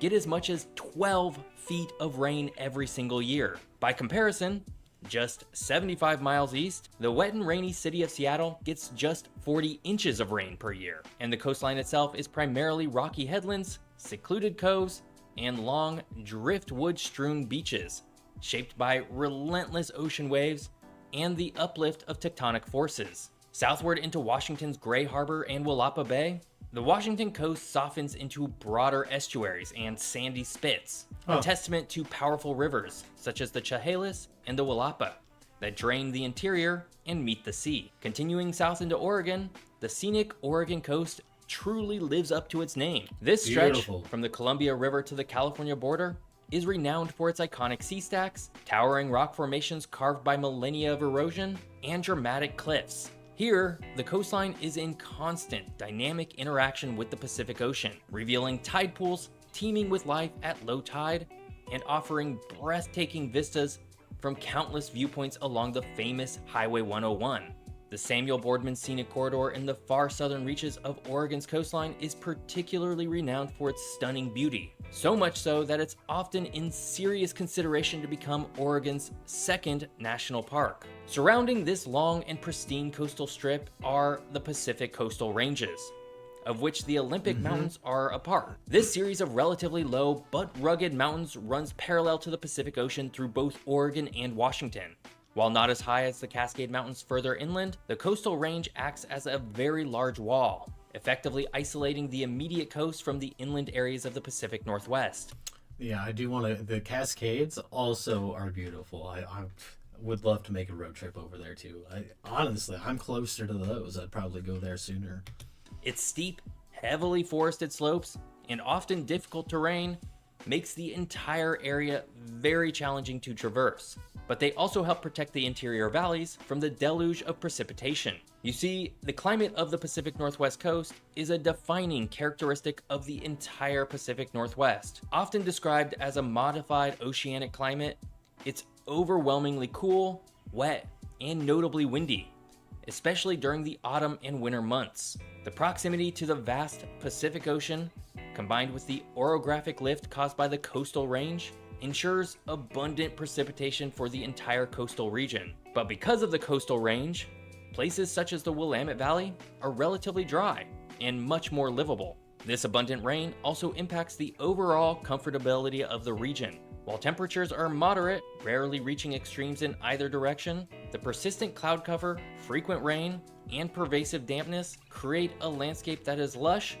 get as much as 12 feet of rain every single year. By comparison, just 75 miles east, the wet and rainy city of Seattle gets just 40 inches of rain per year, and the coastline itself is primarily rocky headlands, secluded coves, and long driftwood-strewn beaches, shaped by relentless ocean waves and the uplift of tectonic forces. Southward into Washington's Gray Harbor and Willapa Bay, the Washington coast softens into broader estuaries and sandy spits, a testament to powerful rivers such as the Chehalis and the Willapa that drain the interior and meet the sea. Continuing south into Oregon, the scenic Oregon coast truly lives up to its name. This stretch from the Columbia River to the California border is renowned for its iconic sea stacks, towering rock formations carved by millennia of erosion, and dramatic cliffs. Here, the coastline is in constant dynamic interaction with the Pacific Ocean, revealing tide pools teeming with life at low tide and offering breathtaking vistas from countless viewpoints along the famous Highway 101. The Samuel Boardman Scenic Corridor in the far southern reaches of Oregon's coastline is particularly renowned for its stunning beauty, so much so that it's often in serious consideration to become Oregon's second national park. Surrounding this long and pristine coastal strip are the Pacific Coastal Ranges, of which the Olympic Mountains are a part. This series of relatively low but rugged mountains runs parallel to the Pacific Ocean through both Oregon and Washington. While not as high as the Cascade Mountains further inland, the coastal range acts as a very large wall, effectively isolating the immediate coast from the inland areas of the Pacific Northwest. Yeah, I do want to. The Cascades also are beautiful. I would love to make a road trip over there too. Honestly, I'm closer to those. I'd probably go there sooner. Its steep, heavily forested slopes and often difficult terrain makes the entire area very challenging to traverse, but they also help protect the interior valleys from the deluge of precipitation. You see, the climate of the Pacific Northwest coast is a defining characteristic of the entire Pacific Northwest. Often described as a modified oceanic climate, it's overwhelmingly cool, wet, and notably windy, especially during the autumn and winter months. The proximity to the vast Pacific Ocean, combined with the orographic lift caused by the coastal range, ensures abundant precipitation for the entire coastal region. But because of the coastal range, places such as the Willamette Valley are relatively dry and much more livable. This abundant rain also impacts the overall comfortability of the region. While temperatures are moderate, rarely reaching extremes in either direction, the persistent cloud cover, frequent rain, and pervasive dampness create a landscape that is lush,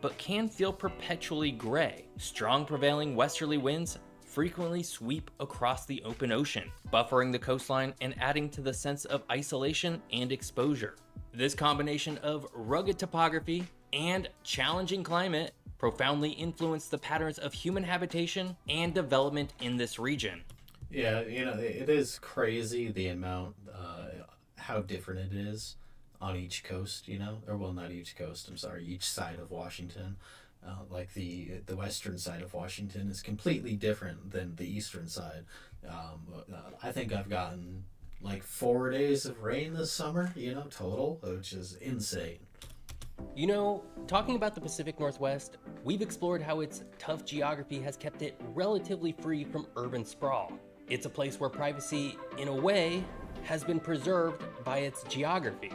but can feel perpetually gray. Strong prevailing westerly winds frequently sweep across the open ocean, buffering the coastline and adding to the sense of isolation and exposure. This combination of rugged topography and challenging climate profoundly influence the patterns of human habitation and development in this region. Yeah, you know, it is crazy the amount, how different it is on each coast, you know, or well, not each coast, I'm sorry, each side of Washington. Like the western side of Washington is completely different than the eastern side. I think I've gotten like 4 days of rain this summer, you know, total, which is insane. You know, talking about the Pacific Northwest, we've explored how its tough geography has kept it relatively free from urban sprawl. It's a place where privacy, in a way, has been preserved by its geography.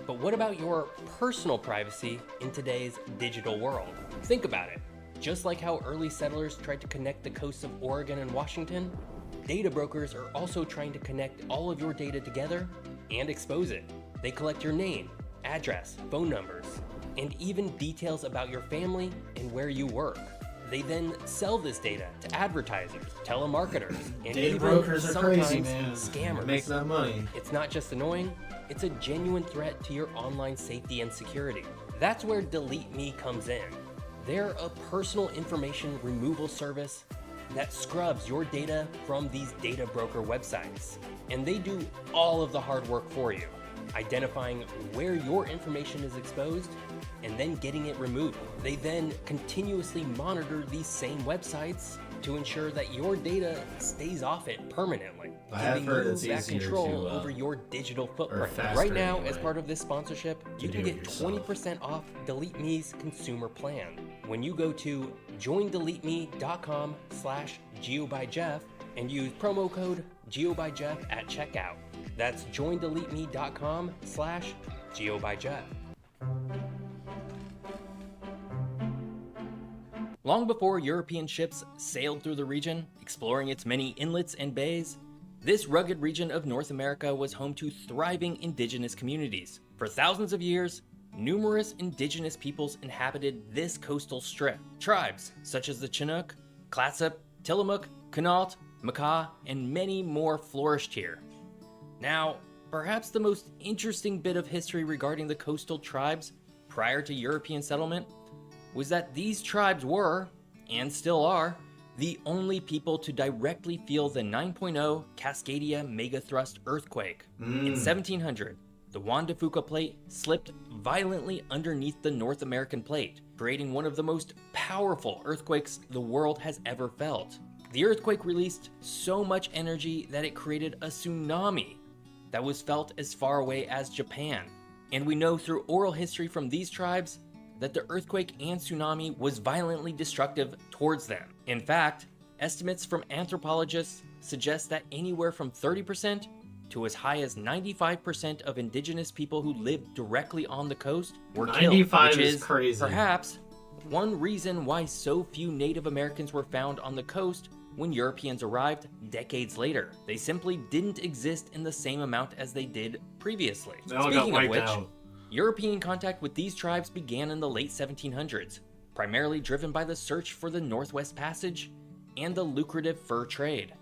But what about your personal privacy in today's digital world? Think about it. Just like how early settlers tried to connect the coasts of Oregon and Washington, data brokers are also trying to connect all of your data together and expose it. They collect your name, address, phone numbers, and even details about your family and where you work. They then sell this data to advertisers, telemarketers, and Data even brokers are sometimes crazy, man. scammers. Make that money. It's not just annoying, it's a genuine threat to your online safety and security. That's where Delete Me comes in. They're a personal information removal service that scrubs your data from these data broker websites. And they do all of the hard work for you, identifying where your information is exposed and then getting it removed. They then continuously monitor these same websites to ensure that your data stays off it permanently, giving you that control over your digital footprint. Right now, as part of this sponsorship, you can get 20% off Delete Me's consumer plan when you go to joindeleteme.com/GeoByJeff and use promo code GeoByJeff at checkout. That's joindeleteme.com/GeoByJeff. Long before European ships sailed through the region, exploring its many inlets and bays, this rugged region of North America was home to thriving indigenous communities. For thousands of years, numerous indigenous peoples inhabited this coastal strip. Tribes such as the Chinook, Clatsop, Tillamook, Cain't, Makah, and many more flourished here. Now, perhaps the most interesting bit of history regarding the coastal tribes prior to European settlement was that these tribes were, and still are, the only people to directly feel the 9.0 Cascadia megathrust earthquake. In 1700, the Juan de Fuca plate slipped violently underneath the North American plate, creating one of the most powerful earthquakes the world has ever felt. The earthquake released so much energy that it created a tsunami that was felt as far away as Japan. And we know through oral history from these tribes that the earthquake and tsunami was violently destructive towards them. In fact, estimates from anthropologists suggest that anywhere from 30% to as high as 95% of indigenous people who lived directly on the coast were killed, 95 which is crazy. Perhaps one reason why so few Native Americans were found on the coast when Europeans arrived decades later. They simply didn't exist in the same amount as they did previously. Speaking of which, European contact with these tribes began in the late 1700s, primarily driven by the search for the Northwest Passage and the lucrative fur trade.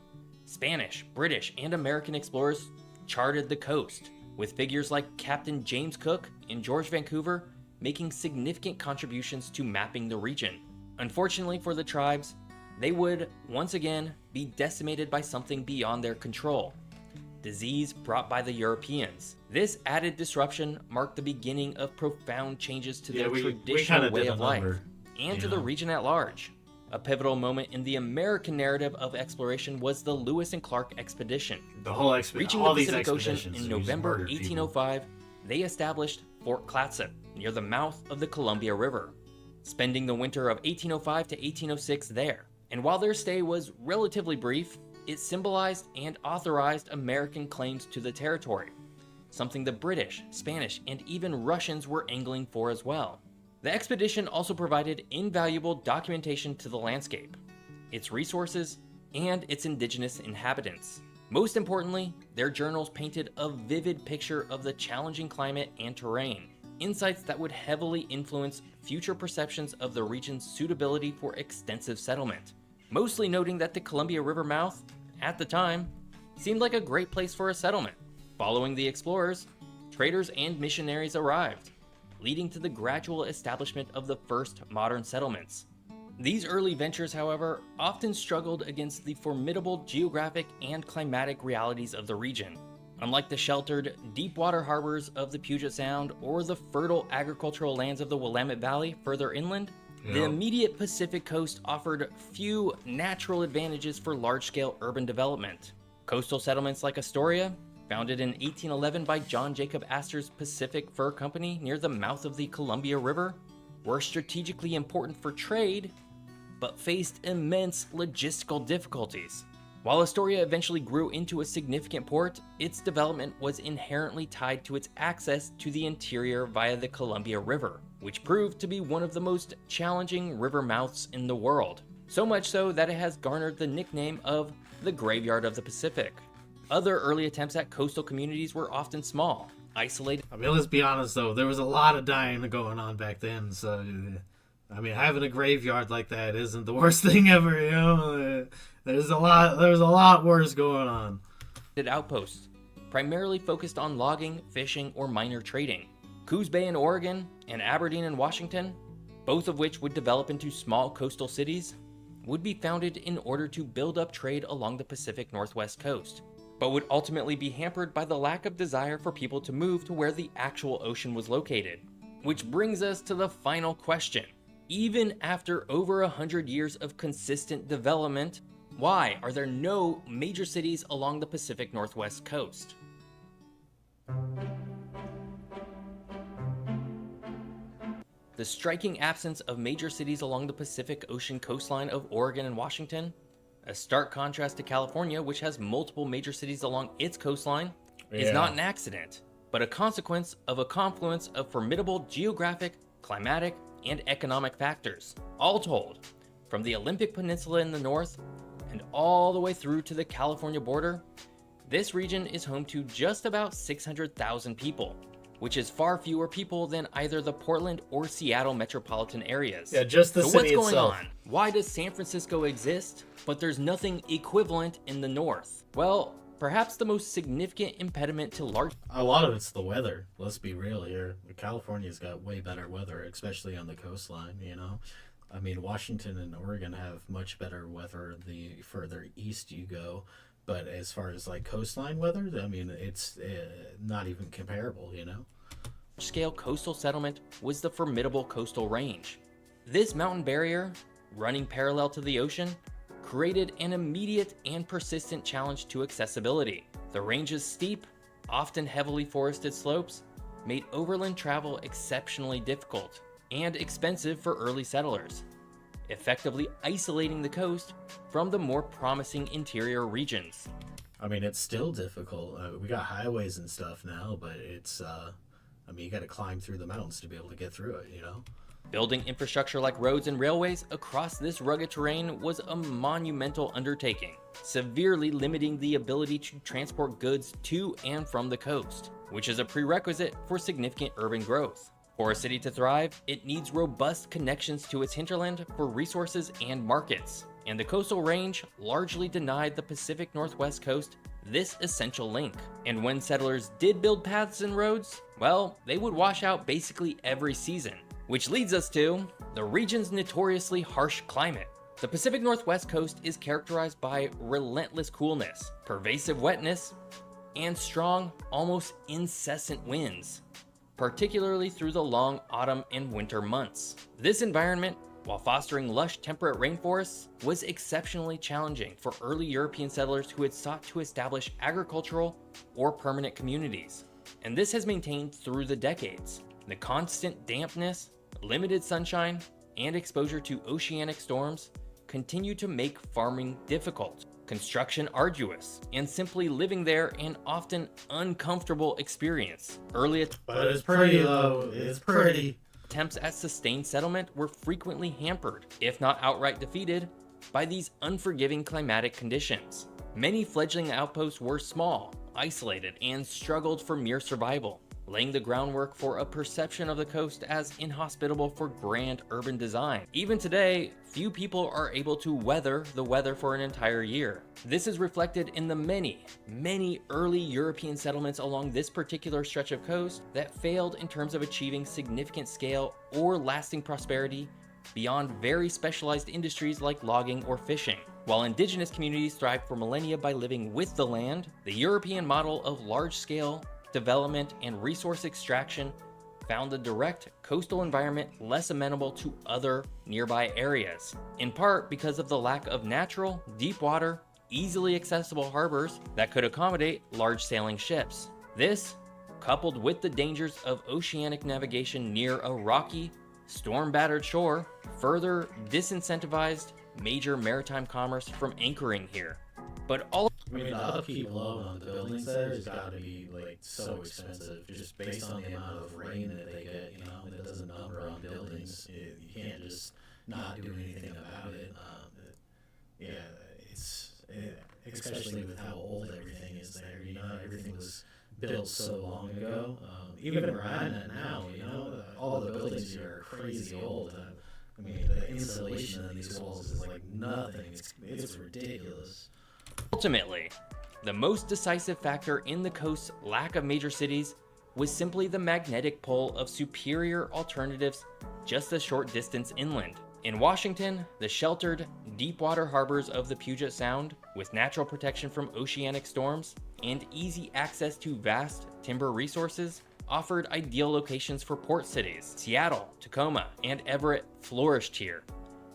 Spanish, British, and American explorers charted the coast, with figures like Captain James Cook and George Vancouver making significant contributions to mapping the region. Unfortunately for the tribes, they would, once again, be decimated by something beyond their control: disease brought by the Europeans. This added disruption marked the beginning of profound changes to their traditional way of life and to the region at large. A pivotal moment in the American narrative of exploration was the Lewis and Clark expedition. Reaching the Pacific Ocean in November 1805, they established Fort Clatsop near the mouth of the Columbia River, spending the winter of 1805 to 1806 there. And while their stay was relatively brief, it symbolized and authorized American claims to the territory, something the British, Spanish, and even Russians were angling for as well. The expedition also provided invaluable documentation to the landscape, its resources, and its indigenous inhabitants. Most importantly, their journals painted a vivid picture of the challenging climate and terrain, insights that would heavily influence future perceptions of the region's suitability for extensive settlement, mostly noting that the Columbia River mouth, at the time, seemed like a great place for a settlement. Following the explorers, traders and missionaries arrived, leading to the gradual establishment of the first modern settlements. These early ventures, however, often struggled against the formidable geographic and climatic realities of the region. Unlike the sheltered, deep-water harbors of the Puget Sound or the fertile agricultural lands of the Willamette Valley further inland, the immediate Pacific coast offered few natural advantages for large-scale urban development. Coastal settlements like Astoria, founded in 1811 by John Jacob Astor's Pacific Fur Company near the mouth of the Columbia River, were strategically important for trade, but faced immense logistical difficulties. While Astoria eventually grew into a significant port, its development was inherently tied to its access to the interior via the Columbia River, which proved to be one of the most challenging river mouths in the world, so much so that it has garnered the nickname of the Graveyard of the Pacific. Other early attempts at coastal communities were often small, isolated. I mean, let's be honest though, there was a lot of dying going on back then, so I mean, having a graveyard like that isn't the worst thing ever, you know? There's a lot worse going on. Outposts, primarily focused on logging, fishing, or minor trading. Coos Bay in Oregon and Aberdeen in Washington both of which would develop into small coastal cities, would be founded in order to build up trade along the Pacific Northwest coast, but would ultimately be hampered by the lack of desire for people to move to where the actual ocean was located. Which brings us to the final question. Even after over 100 years of consistent development, why are there no major cities along the Pacific Northwest coast? The striking absence of major cities along the Pacific Ocean coastline of Oregon and Washington, a stark contrast to California, which has multiple major cities along its coastline, is not an accident, but a consequence of a confluence of formidable geographic, climatic, and economic factors. All told, from the Olympic Peninsula in the north and all the way through to the California border, this region is home to just about 600,000 people, which is far fewer people than either the Portland or Seattle metropolitan areas. Yeah, just the so city what's going itself. on? Why does San Francisco exist, but there's nothing equivalent in the north? Well, perhaps the most significant impediment to large... A lot of it's the weather. Let's be real here. California's got way better weather, especially on the coastline, you know? I mean, Washington and Oregon have much better weather the further east you go. But as far as like coastline weather, I mean, it's not even comparable, you know? Scale coastal settlement was the formidable coastal range. This mountain barrier, running parallel to the ocean, created an immediate and persistent challenge to accessibility. The range's steep, often heavily forested slopes made overland travel exceptionally difficult and expensive for early settlers, effectively isolating the coast from the more promising interior regions. I mean, it's still difficult. We got highways and stuff now, but it's, I mean, you got to climb through the mountains to be able to get through it, you know? Building infrastructure like roads and railways across this rugged terrain was a monumental undertaking, severely limiting the ability to transport goods to and from the coast, which is a prerequisite for significant urban growth. For a city to thrive, it needs robust connections to its hinterland for resources and markets, and the coastal range largely denied the Pacific Northwest coast this essential link. And when settlers did build paths and roads, well, they would wash out basically every season. Which leads us to the region's notoriously harsh climate. The Pacific Northwest coast is characterized by relentless coolness, pervasive wetness, and strong, almost incessant winds, particularly through the long autumn and winter months. This environment, while fostering lush temperate rainforests, was exceptionally challenging for early European settlers who had sought to establish agricultural or permanent communities. And this has maintained through the decades. The constant dampness, limited sunshine, and exposure to oceanic storms continue to make farming difficult, construction arduous, and simply living there an often uncomfortable experience. But it's pretty though, it's pretty. Attempts at sustained settlement were frequently hampered, if not outright defeated, by these unforgiving climatic conditions. Many fledgling outposts were small, isolated, and struggled for mere survival, laying the groundwork for a perception of the coast as inhospitable for grand urban design. Even today, few people are able to weather the weather for an entire year. This is reflected in the many, many early European settlements along this particular stretch of coast that failed in terms of achieving significant scale or lasting prosperity beyond very specialized industries like logging or fishing. While indigenous communities thrived for millennia by living with the land, the European model of large-scale development and resource extraction found the direct coastal environment less amenable to other nearby areas, in part because of the lack of natural, deep water, easily accessible harbors that could accommodate large sailing ships. This, coupled with the dangers of oceanic navigation near a rocky, storm-battered shore, further disincentivized major maritime commerce from anchoring here. But all I mean, the upkeep alone on the buildings there has got to be like so expensive, just based on the amount of rain that they get. You know, it does a number on buildings. You can't just not do anything about it. Especially with how old everything is there. You know, everything was built so long ago. Even where I'm at now, you know, all the buildings here are crazy old. I mean, the insulation on these walls is like nothing. It's ridiculous. Ultimately, the most decisive factor in the coast's lack of major cities was simply the magnetic pull of superior alternatives just a short distance inland. In Washington, the sheltered, deep-water harbors of the Puget Sound, with natural protection from oceanic storms and easy access to vast timber resources, offered ideal locations for port cities. Seattle, Tacoma, and Everett flourished here,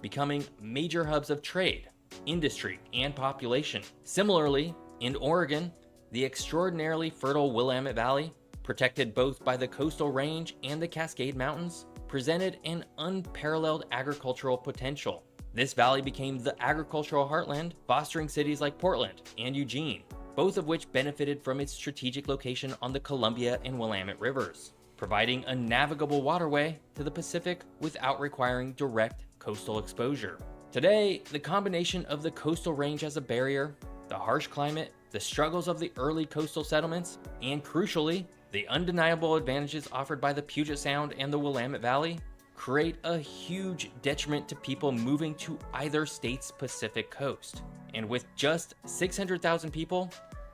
becoming major hubs of trade, industry, and population. Similarly, in Oregon, the extraordinarily fertile Willamette Valley, protected both by the coastal range and the Cascade Mountains, presented an unparalleled agricultural potential. This valley became the agricultural heartland, fostering cities like Portland and Eugene, both of which benefited from its strategic location on the Columbia and Willamette rivers, providing a navigable waterway to the Pacific without requiring direct coastal exposure. Today, the combination of the coastal range as a barrier, the harsh climate, the struggles of the early coastal settlements, and crucially, the undeniable advantages offered by the Puget Sound and the Willamette Valley create a huge detriment to people moving to either state's Pacific coast. And with just 600,000 people,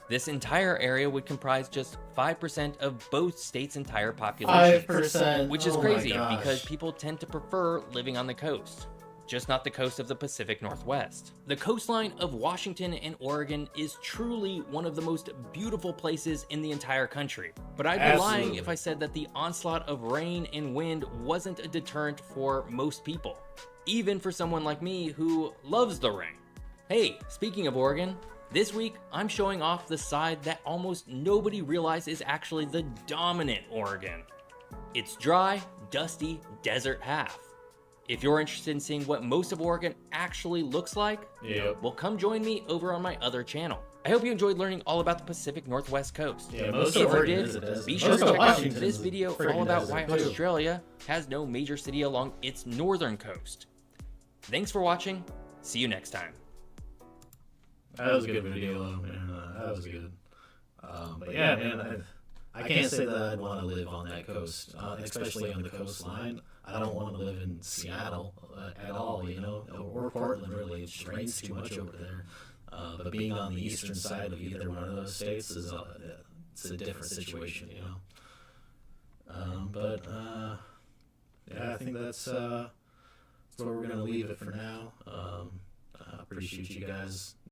this entire area would comprise just 5% of both states' entire population. 5%. Which is Oh my crazy gosh. because people tend to prefer living on the coast, just not the coast of the Pacific Northwest. The coastline of Washington and Oregon is truly one of the most beautiful places in the entire country. But I'd be lying Absolutely. if I said that the onslaught of rain and wind wasn't a deterrent for most people, even for someone like me who loves the rain. Hey, speaking of Oregon, this week I'm showing off the side that almost nobody realizes is actually the dominant Oregon. It's dry, dusty desert half. If you're interested in seeing what most of Oregon actually looks like, well, come join me over on my other channel. I hope you enjoyed learning all about the Pacific Northwest coast. Yeah, most if of you Oregon did, is a desert. be sure Most to of check out Washington this is a video freaking all about desert, why too. Australia has no major city along its northern coast. Thanks for watching. See you next time. That was a good video, man. That was good. But yeah, man, I can't say that I'd want to live on that coast, especially on the coastline. I don't want to live in Seattle at all, you know, or Portland, really. It just rains too much over there. But being on the eastern side of either one of those states is it's a different situation, you know. Yeah, I think that's where we're going to leave it for now. I appreciate you guys